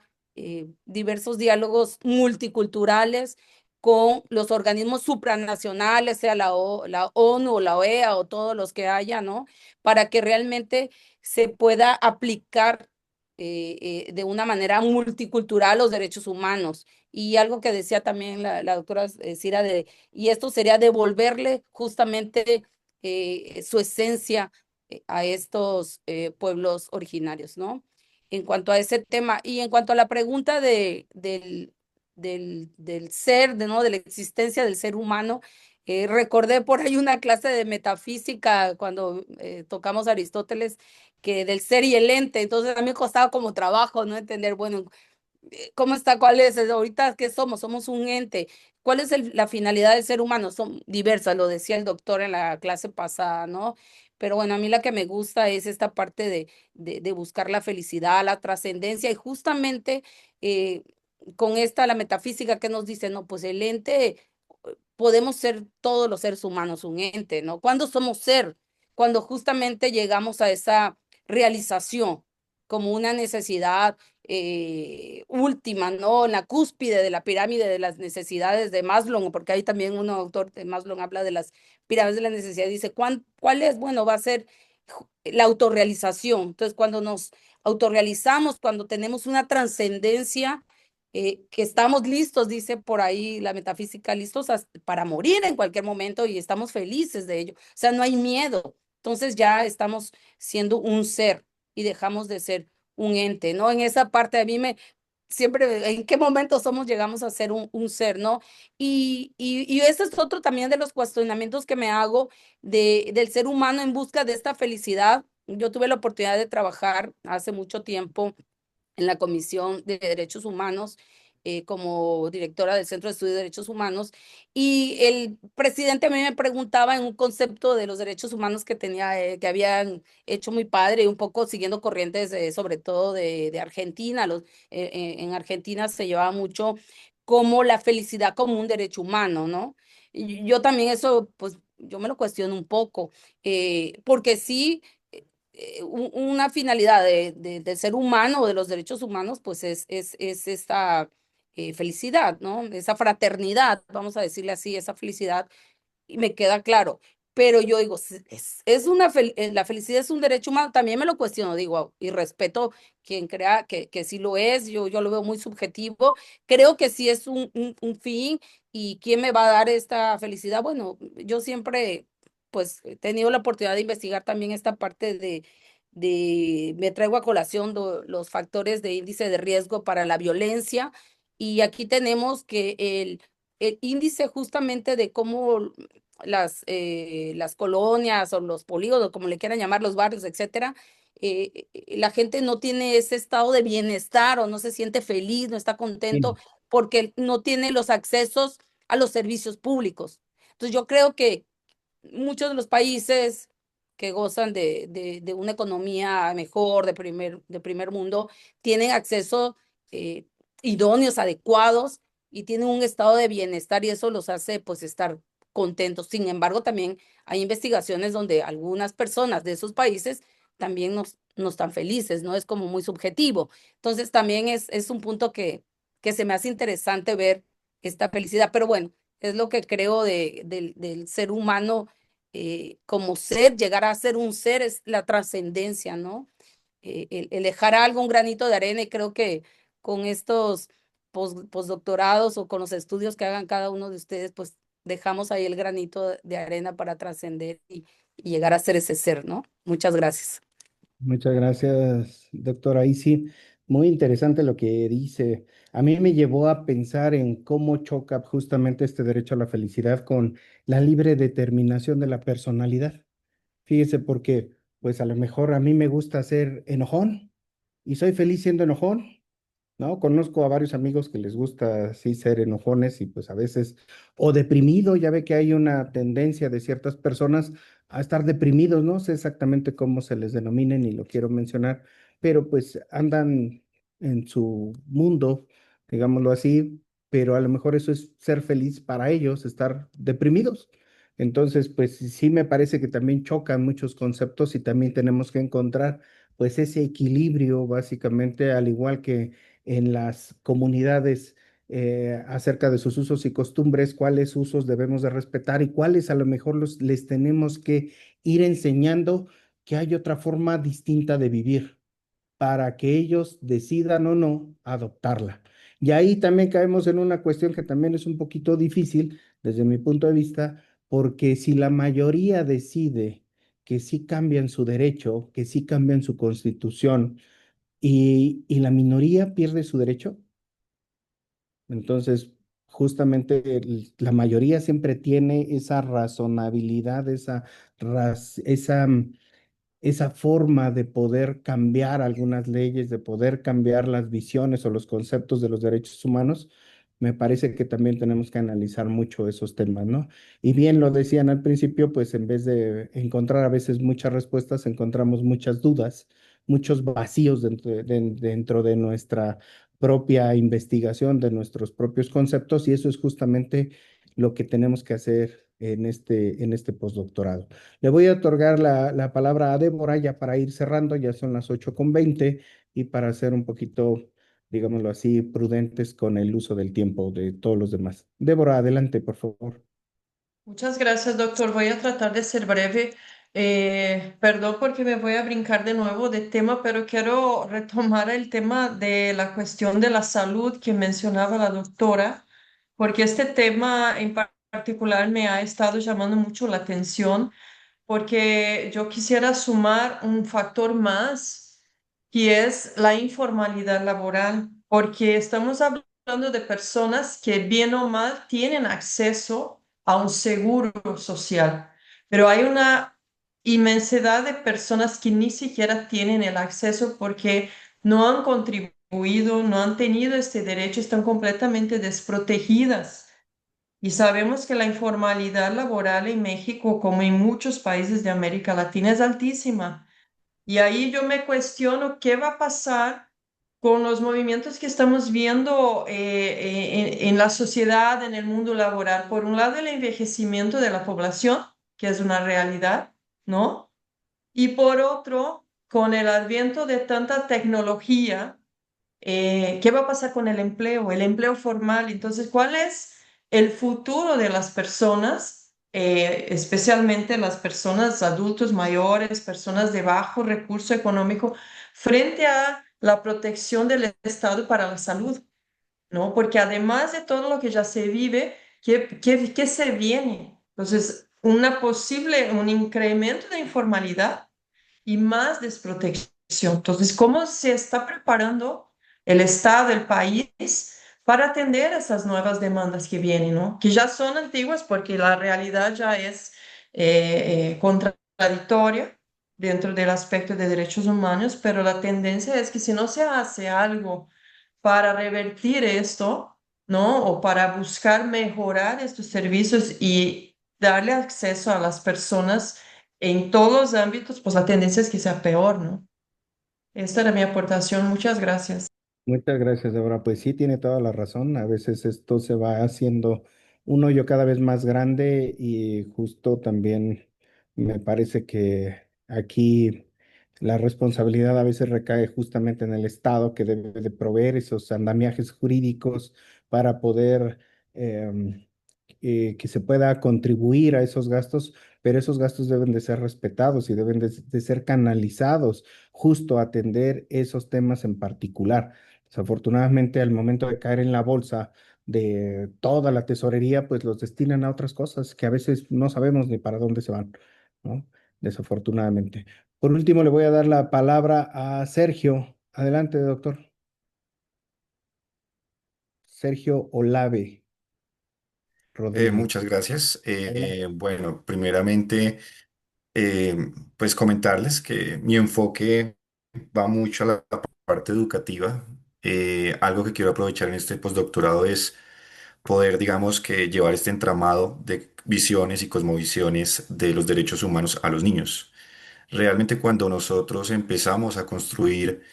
diversos diálogos multiculturales con los organismos supranacionales, sea la ONU o la OEA o todos los que haya, ¿no? Para que realmente se pueda aplicar de una manera multicultural los derechos humanos. Y algo que decía también la doctora Cira, y esto sería devolverle justamente su esencia a estos pueblos originarios, ¿no? En cuanto a ese tema. Y en cuanto a la pregunta del ser, ¿no? De la existencia del ser humano, recordé por ahí una clase de metafísica cuando tocamos Aristóteles, que del ser y el ente. Entonces a mí me costaba como trabajo, ¿no? Entender, bueno, ¿cómo está? ¿Cuál es? Ahorita, ¿qué somos? Somos un ente. ¿Cuál es la finalidad del ser humano? Son diversas, lo decía el doctor en la clase pasada, ¿no? Pero bueno, a mí la que me gusta es esta parte de buscar la felicidad, la trascendencia, y justamente eh, con esta, la metafísica que nos dice, no, pues el ente, podemos ser todos los seres humanos un ente, ¿no? ¿Cuándo somos ser? Cuando justamente llegamos a esa realización como una necesidad última, ¿no? En la cúspide de la pirámide de las necesidades de Maslow, porque hay también un autor de Maslow habla de las pirámides de la necesidad, dice, ¿cuál es? Bueno, va a ser la autorrealización. Entonces, cuando nos autorrealizamos, cuando tenemos una trascendencia, que estamos listos, dice por ahí la metafísica, listos para morir en cualquier momento y estamos felices de ello. O sea, no hay miedo. Entonces ya estamos siendo un ser y dejamos de ser un ente, ¿no? En esa parte a mí siempre, ¿en qué momento llegamos a ser un ser, ¿no? Y ese es otro también de los cuestionamientos que me hago del ser humano en busca de esta felicidad. Yo tuve la oportunidad de trabajar hace mucho tiempo en la Comisión de Derechos Humanos como directora del Centro de Estudio de Derechos Humanos, y el presidente a mí me preguntaba en un concepto de los derechos humanos que que habían hecho mi padre, un poco siguiendo corrientes sobre todo de Argentina. En Argentina se llevaba mucho como la felicidad como un derecho humano, ¿no? Y yo también eso, pues yo me lo cuestiono un poco, porque sí, una finalidad del ser humano o de los derechos humanos, pues es esta felicidad, ¿no? Esa fraternidad, vamos a decirle así, esa felicidad, y me queda claro. Pero yo digo, la felicidad es un derecho humano, también me lo cuestiono, digo, y respeto quien crea que sí lo es, yo lo veo muy subjetivo, creo que sí es un fin, y quién me va a dar esta felicidad. Bueno, yo siempre pues he tenido la oportunidad de investigar también esta parte me traigo a colación los factores de índice de riesgo para la violencia, y aquí tenemos que el índice justamente de cómo las colonias o los polígonos, como le quieran llamar, los barrios, etcétera, la gente no tiene ese estado de bienestar o no se siente feliz, no está contento porque no tiene los accesos a los servicios públicos. Entonces yo creo que muchos de los países que gozan de una economía mejor, de primer mundo, tienen acceso eh, idóneos, adecuados, y tienen un estado de bienestar, y eso los hace pues estar contentos. Sin embargo, también hay investigaciones donde algunas personas de esos países también no están felices, ¿no? Es como muy subjetivo. Entonces también es un punto que se me hace interesante ver esta felicidad, pero bueno, es lo que creo del ser humano como ser, llegar a ser un ser es la trascendencia, ¿no? El dejar algo, un granito de arena, y creo que con estos postdoctorados o con los estudios que hagan cada uno de ustedes, pues dejamos ahí el granito de arena para trascender y llegar a ser ese ser, ¿no? Muchas gracias. Muchas gracias, doctora. Ahí sí, muy interesante lo que dice. A mí me llevó a pensar en cómo choca justamente este derecho a la felicidad con la libre determinación de la personalidad. Fíjese, porque pues a lo mejor a mí me gusta ser enojón y soy feliz siendo enojón, ¿no? Conozco a varios amigos que les gusta así ser enojones y pues a veces, o deprimido, ya ve que hay una tendencia de ciertas personas a estar deprimidos, no sé exactamente cómo se les denomina ni lo quiero mencionar, pero pues andan en su mundo, digámoslo así, pero a lo mejor eso es ser feliz para ellos, estar deprimidos. Entonces, pues sí me parece que también chocan muchos conceptos y también tenemos que encontrar pues ese equilibrio básicamente, al igual que en las comunidades acerca de sus usos y costumbres, cuáles usos debemos de respetar y cuáles a lo mejor les tenemos que ir enseñando que hay otra forma distinta de vivir para que ellos decidan o no adoptarla. Y ahí también caemos en una cuestión que también es un poquito difícil desde mi punto de vista, porque si la mayoría decide que sí cambian su derecho, que sí cambian su constitución, y la minoría pierde su derecho. Entonces, justamente la mayoría siempre tiene esa razonabilidad, esa forma de poder cambiar algunas leyes, de poder cambiar las visiones o los conceptos de los derechos humanos. Me parece que también tenemos que analizar mucho esos temas, ¿no? Y bien lo decían al principio, pues en vez de encontrar a veces muchas respuestas, encontramos muchas dudas, muchos vacíos dentro de nuestra propia investigación, de nuestros propios conceptos, y eso es justamente lo que tenemos que hacer en este postdoctorado. Le voy a otorgar la palabra a Débora ya para ir cerrando, ya son las 8:20, y para ser un poquito, digámoslo así, prudentes con el uso del tiempo de todos los demás. Débora, adelante, por favor. Muchas gracias, doctor. Voy a tratar de ser breve. Perdón porque me voy a brincar de nuevo de tema, pero quiero retomar el tema de la cuestión de la salud que mencionaba la doctora, porque este tema en particular me ha estado llamando mucho la atención, porque yo quisiera sumar un factor más, que es la informalidad laboral, porque estamos hablando de personas que bien o mal tienen acceso a un seguro social, pero hay una inmensidad de personas que ni siquiera tienen el acceso porque no han contribuido, no han tenido este derecho, están completamente desprotegidas. Y sabemos que la informalidad laboral en México, como en muchos países de América Latina, es altísima. Y ahí yo me cuestiono qué va a pasar con los movimientos que estamos viendo en la sociedad, en el mundo laboral. Por un lado, el envejecimiento de la población, que es una realidad, ¿no? Y por otro, con el adviento de tanta tecnología, ¿qué va a pasar con el empleo formal? Entonces, ¿cuál es el futuro de las personas, especialmente las personas adultos mayores, personas de bajo recurso económico, frente a la protección del Estado para la salud? ¿No? Porque además de todo lo que ya se vive, ¿qué se viene? Entonces, un incremento de informalidad y más desprotección. Entonces, ¿cómo se está preparando el Estado, el país, para atender esas nuevas demandas que vienen, ¿no? Que ya son antiguas porque la realidad ya es contradictoria dentro del aspecto de derechos humanos, pero la tendencia es que si no se hace algo para revertir esto, ¿no? O para buscar mejorar estos servicios y darle acceso a las personas en todos los ámbitos, pues la tendencia es que sea peor, ¿no? Esta era mi aportación. Muchas gracias. Muchas gracias, Débora. Pues sí, tiene toda la razón. A veces esto se va haciendo un hoyo cada vez más grande y justo también me parece que aquí la responsabilidad a veces recae justamente en el Estado que debe de proveer esos andamiajes jurídicos para poder que se pueda contribuir a esos gastos, pero esos gastos deben de ser respetados y deben de ser canalizados justo a atender esos temas en particular. Desafortunadamente, al momento de caer en la bolsa de toda la tesorería, pues los destinan a otras cosas que a veces no sabemos ni para dónde se van, ¿no? Desafortunadamente. Por último, le voy a dar la palabra a Sergio. Adelante, doctor. Sergio Olave Rodríguez. Muchas gracias. Adelante. Bueno, primeramente, pues comentarles que mi enfoque va mucho a la parte educativa. Algo que quiero aprovechar en este postdoctorado es poder, digamos, que llevar este entramado de visiones y cosmovisiones de los derechos humanos a los niños. Realmente cuando nosotros empezamos a construir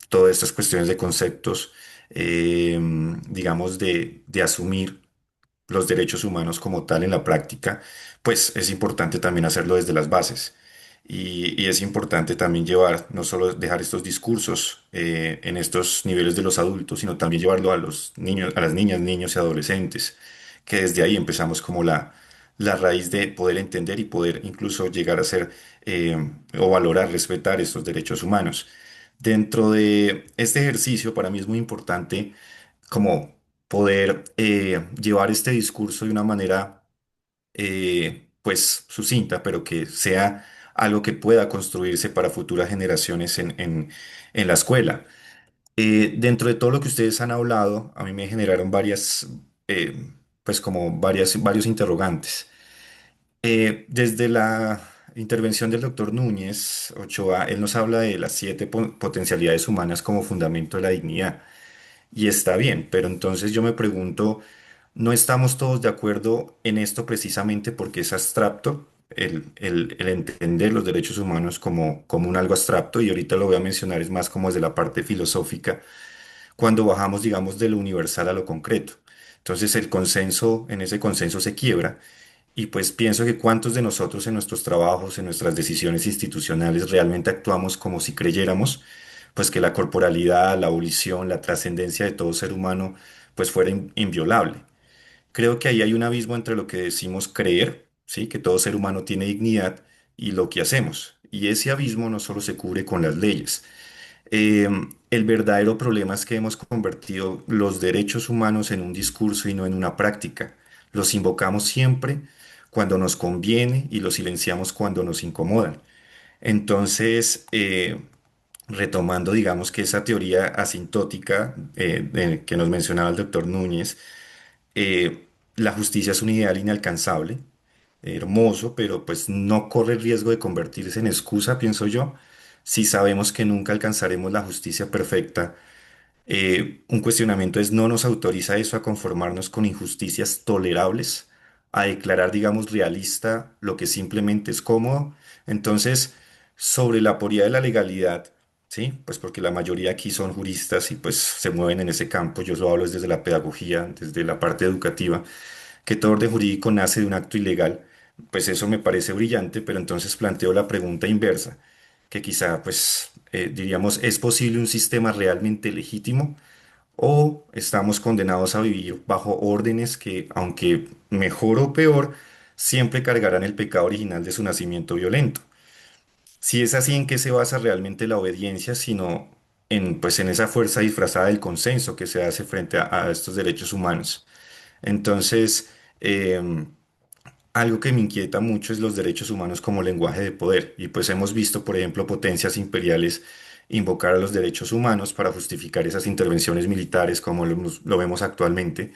todas estas cuestiones de conceptos, digamos, de asumir los derechos humanos como tal en la práctica, pues es importante también hacerlo desde las bases. Y es importante también llevar, no solo dejar estos discursos en estos niveles de los adultos, sino también llevarlo a los niños, a las niñas, niños y adolescentes, que desde ahí empezamos como la raíz de poder entender y poder incluso llegar a ser o valorar, respetar estos derechos humanos. Dentro de este ejercicio, para mí es muy importante como poder llevar este discurso de una manera pues sucinta, pero que sea algo que pueda construirse para futuras generaciones en la escuela. Dentro de todo lo que ustedes han hablado, a mí me generaron pues como varios interrogantes. Desde la intervención del doctor Núñez Ochoa, él nos habla de las 7 potencialidades humanas como fundamento de la dignidad. Y está bien, pero entonces yo me pregunto, ¿no estamos todos de acuerdo en esto precisamente porque es abstracto? El entender los derechos humanos como un algo abstracto, y ahorita lo voy a mencionar, es más como desde la parte filosófica, cuando bajamos, digamos, de lo universal a lo concreto. Entonces el consenso, en ese consenso se quiebra, y pues pienso que cuántos de nosotros en nuestros trabajos, en nuestras decisiones institucionales, realmente actuamos como si creyéramos pues que la corporalidad, la abolición, la trascendencia de todo ser humano, pues fuera inviolable. Creo que ahí hay un abismo entre lo que decimos creer, ¿sí? Que todo ser humano tiene dignidad y lo que hacemos. Y ese abismo no solo se cubre con las leyes. Eh, el verdadero problema es que hemos convertido los derechos humanos en un discurso y no en una práctica. Los invocamos siempre cuando nos conviene y los silenciamos cuando nos incomodan. Entonces, retomando, digamos que esa teoría asintótica que nos mencionaba el doctor Núñez, la justicia es un ideal inalcanzable, hermoso, pero pues no corre el riesgo de convertirse en excusa, pienso yo, si sabemos que nunca alcanzaremos la justicia perfecta. Un cuestionamiento es, ¿no nos autoriza eso a conformarnos con injusticias tolerables, a declarar, digamos, realista lo que simplemente es cómodo? Entonces, sobre la aporía de la legalidad, ¿sí? Pues porque la mayoría aquí son juristas y pues se mueven en ese campo, yo lo hablo desde la pedagogía, desde la parte educativa, que todo orden jurídico nace de un acto ilegal, pues eso me parece brillante, pero entonces planteo la pregunta inversa, que quizá, pues, diríamos, ¿es posible un sistema realmente legítimo o estamos condenados a vivir bajo órdenes que, aunque mejor o peor, siempre cargarán el pecado original de su nacimiento violento? Si es así, ¿en qué se basa realmente la obediencia, sino pues, en esa fuerza disfrazada del consenso que se hace frente a estos derechos humanos? Entonces, em, algo que me inquieta mucho es los derechos humanos como lenguaje de poder. Y pues hemos visto, por ejemplo, potencias imperiales invocar a los derechos humanos para justificar esas intervenciones militares como lo vemos actualmente.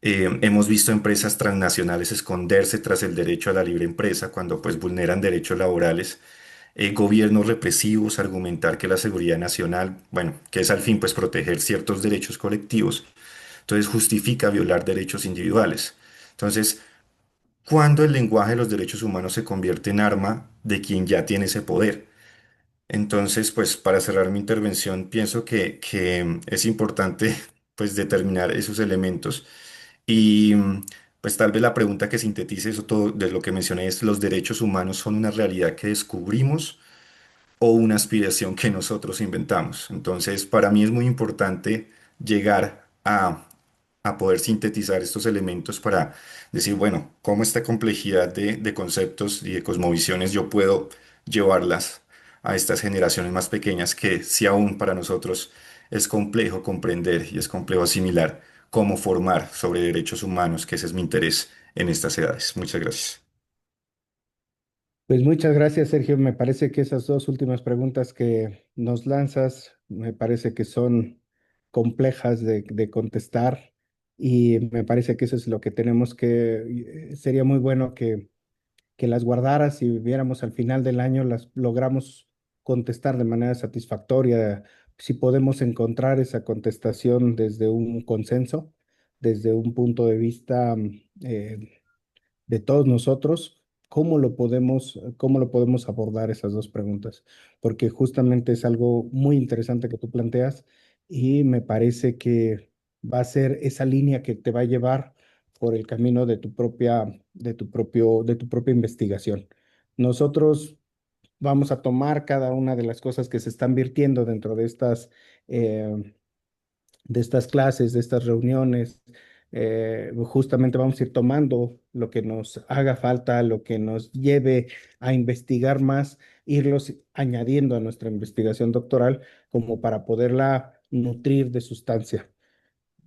Hemos visto empresas transnacionales esconderse tras el derecho a la libre empresa cuando pues vulneran derechos laborales. Gobiernos represivos argumentar que la seguridad nacional, bueno, que es al fin pues proteger ciertos derechos colectivos, entonces justifica violar derechos individuales. Entonces, ¿cuándo el lenguaje de los derechos humanos se convierte en arma de quien ya tiene ese poder? Entonces, pues para cerrar mi intervención, pienso que es importante pues determinar esos elementos y pues tal vez la pregunta que sintetice eso todo de lo que mencioné es, ¿los derechos humanos son una realidad que descubrimos o una aspiración que nosotros inventamos? Entonces, para mí es muy importante llegar a poder sintetizar estos elementos para decir, bueno, cómo esta complejidad de conceptos y de cosmovisiones yo puedo llevarlas a estas generaciones más pequeñas que si aún para nosotros es complejo comprender y es complejo asimilar cómo formar sobre derechos humanos, que ese es mi interés en estas edades. Muchas gracias. Pues muchas gracias, Sergio. Me parece que esas dos últimas preguntas que nos lanzas, me parece que son complejas de contestar y me parece que eso es lo que tenemos sería muy bueno que las guardaras y viéramos al final del año, las logramos contestar de manera satisfactoria, si podemos encontrar esa contestación desde un consenso, desde un punto de vista de todos nosotros, cómo lo podemos abordar esas dos preguntas? Porque justamente es algo muy interesante que tú planteas y me parece que va a ser esa línea que te va a llevar por el camino de tu propia investigación. Nosotros vamos a tomar cada una de las cosas que se están virtiendo dentro eh, de estas clases, de estas reuniones. Justamente vamos a ir tomando lo que nos haga falta, lo que nos lleve a investigar más, irlos añadiendo a nuestra investigación doctoral como para poderla nutrir de sustancia.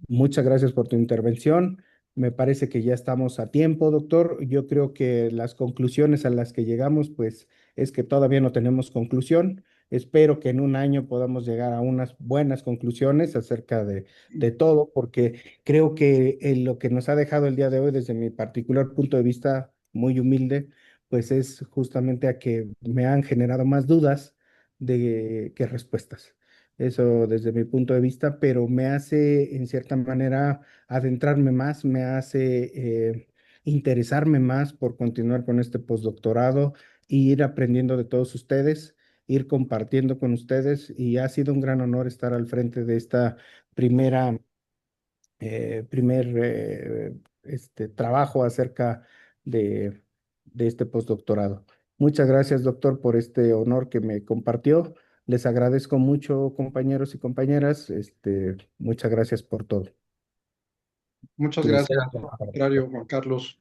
Muchas gracias por tu intervención. Me parece que ya estamos a tiempo, doctor. Yo creo que las conclusiones a las que llegamos, pues, es que todavía no tenemos conclusión. Espero que en un año podamos llegar a unas buenas conclusiones acerca de todo, porque creo que lo que nos ha dejado el día de hoy, desde mi particular punto de vista muy humilde, pues es justamente a que me han generado más dudas que respuestas. Eso desde mi punto de vista, pero me hace en cierta manera adentrarme más, me hace interesarme más por continuar con este postdoctorado e ir aprendiendo de todos ustedes, ir compartiendo con ustedes y ha sido un gran honor estar al frente de esta primera trabajo acerca de, de este postdoctorado. Muchas gracias, doctor, por este honor que me compartió. Les agradezco mucho, compañeros y compañeras. Muchas gracias por todo. Muchas Les gracias, cedo la al palabra. contrario, Juan Carlos.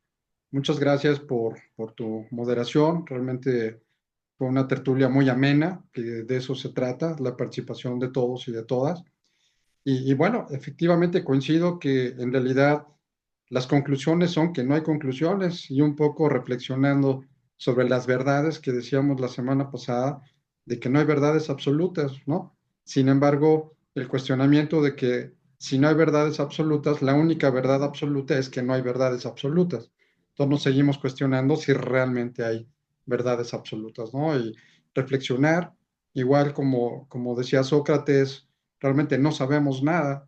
Muchas gracias por tu moderación. Realmente fue una tertulia muy amena, que de eso se trata, la participación de todos y de todas. Y bueno, efectivamente coincido que en realidad las conclusiones son que no hay conclusiones y un poco reflexionando sobre las verdades que decíamos la semana pasada, de que no hay verdades absolutas, ¿no? Sin embargo, el cuestionamiento de que si no hay verdades absolutas, la única verdad absoluta es que no hay verdades absolutas. Entonces nos seguimos cuestionando si realmente hay verdades absolutas, ¿no? Y reflexionar, igual como decía Sócrates, realmente no sabemos nada,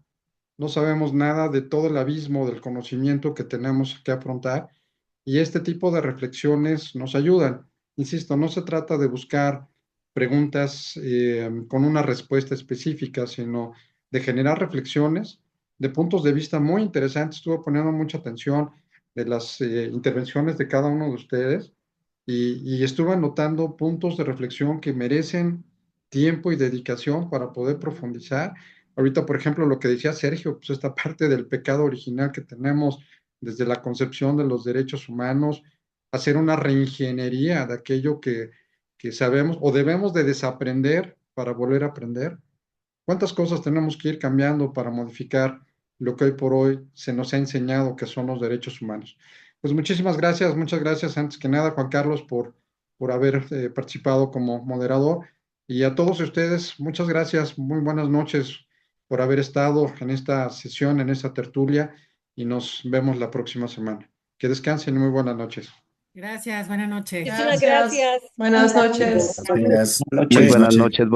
no sabemos nada de todo el abismo del conocimiento que tenemos que afrontar y este tipo de reflexiones nos ayudan. Insisto, no se trata de buscar preguntas con una respuesta específica, sino de generar reflexiones de puntos de vista muy interesantes. Estuve poniendo mucha atención de las intervenciones de cada uno de ustedes y estuve anotando puntos de reflexión que merecen tiempo y dedicación para poder profundizar. Ahorita, por ejemplo, lo que decía Sergio, pues esta parte del pecado original que tenemos desde la concepción de los derechos humanos, hacer una reingeniería de aquello que sabemos o debemos de desaprender para volver a aprender. ¿Cuántas cosas tenemos que ir cambiando para modificar lo que hoy por hoy se nos ha enseñado que son los derechos humanos? Pues muchas gracias antes que nada, Juan Carlos, por haber participado como moderador. Y a todos ustedes, muchas gracias, muy buenas noches por haber estado en esta sesión, en esta tertulia, y nos vemos la próxima semana. Que descansen y muy buenas noches. Gracias, buenas noches. Muchísimas gracias. Buenas noches. Gracias. Muy buenas noches.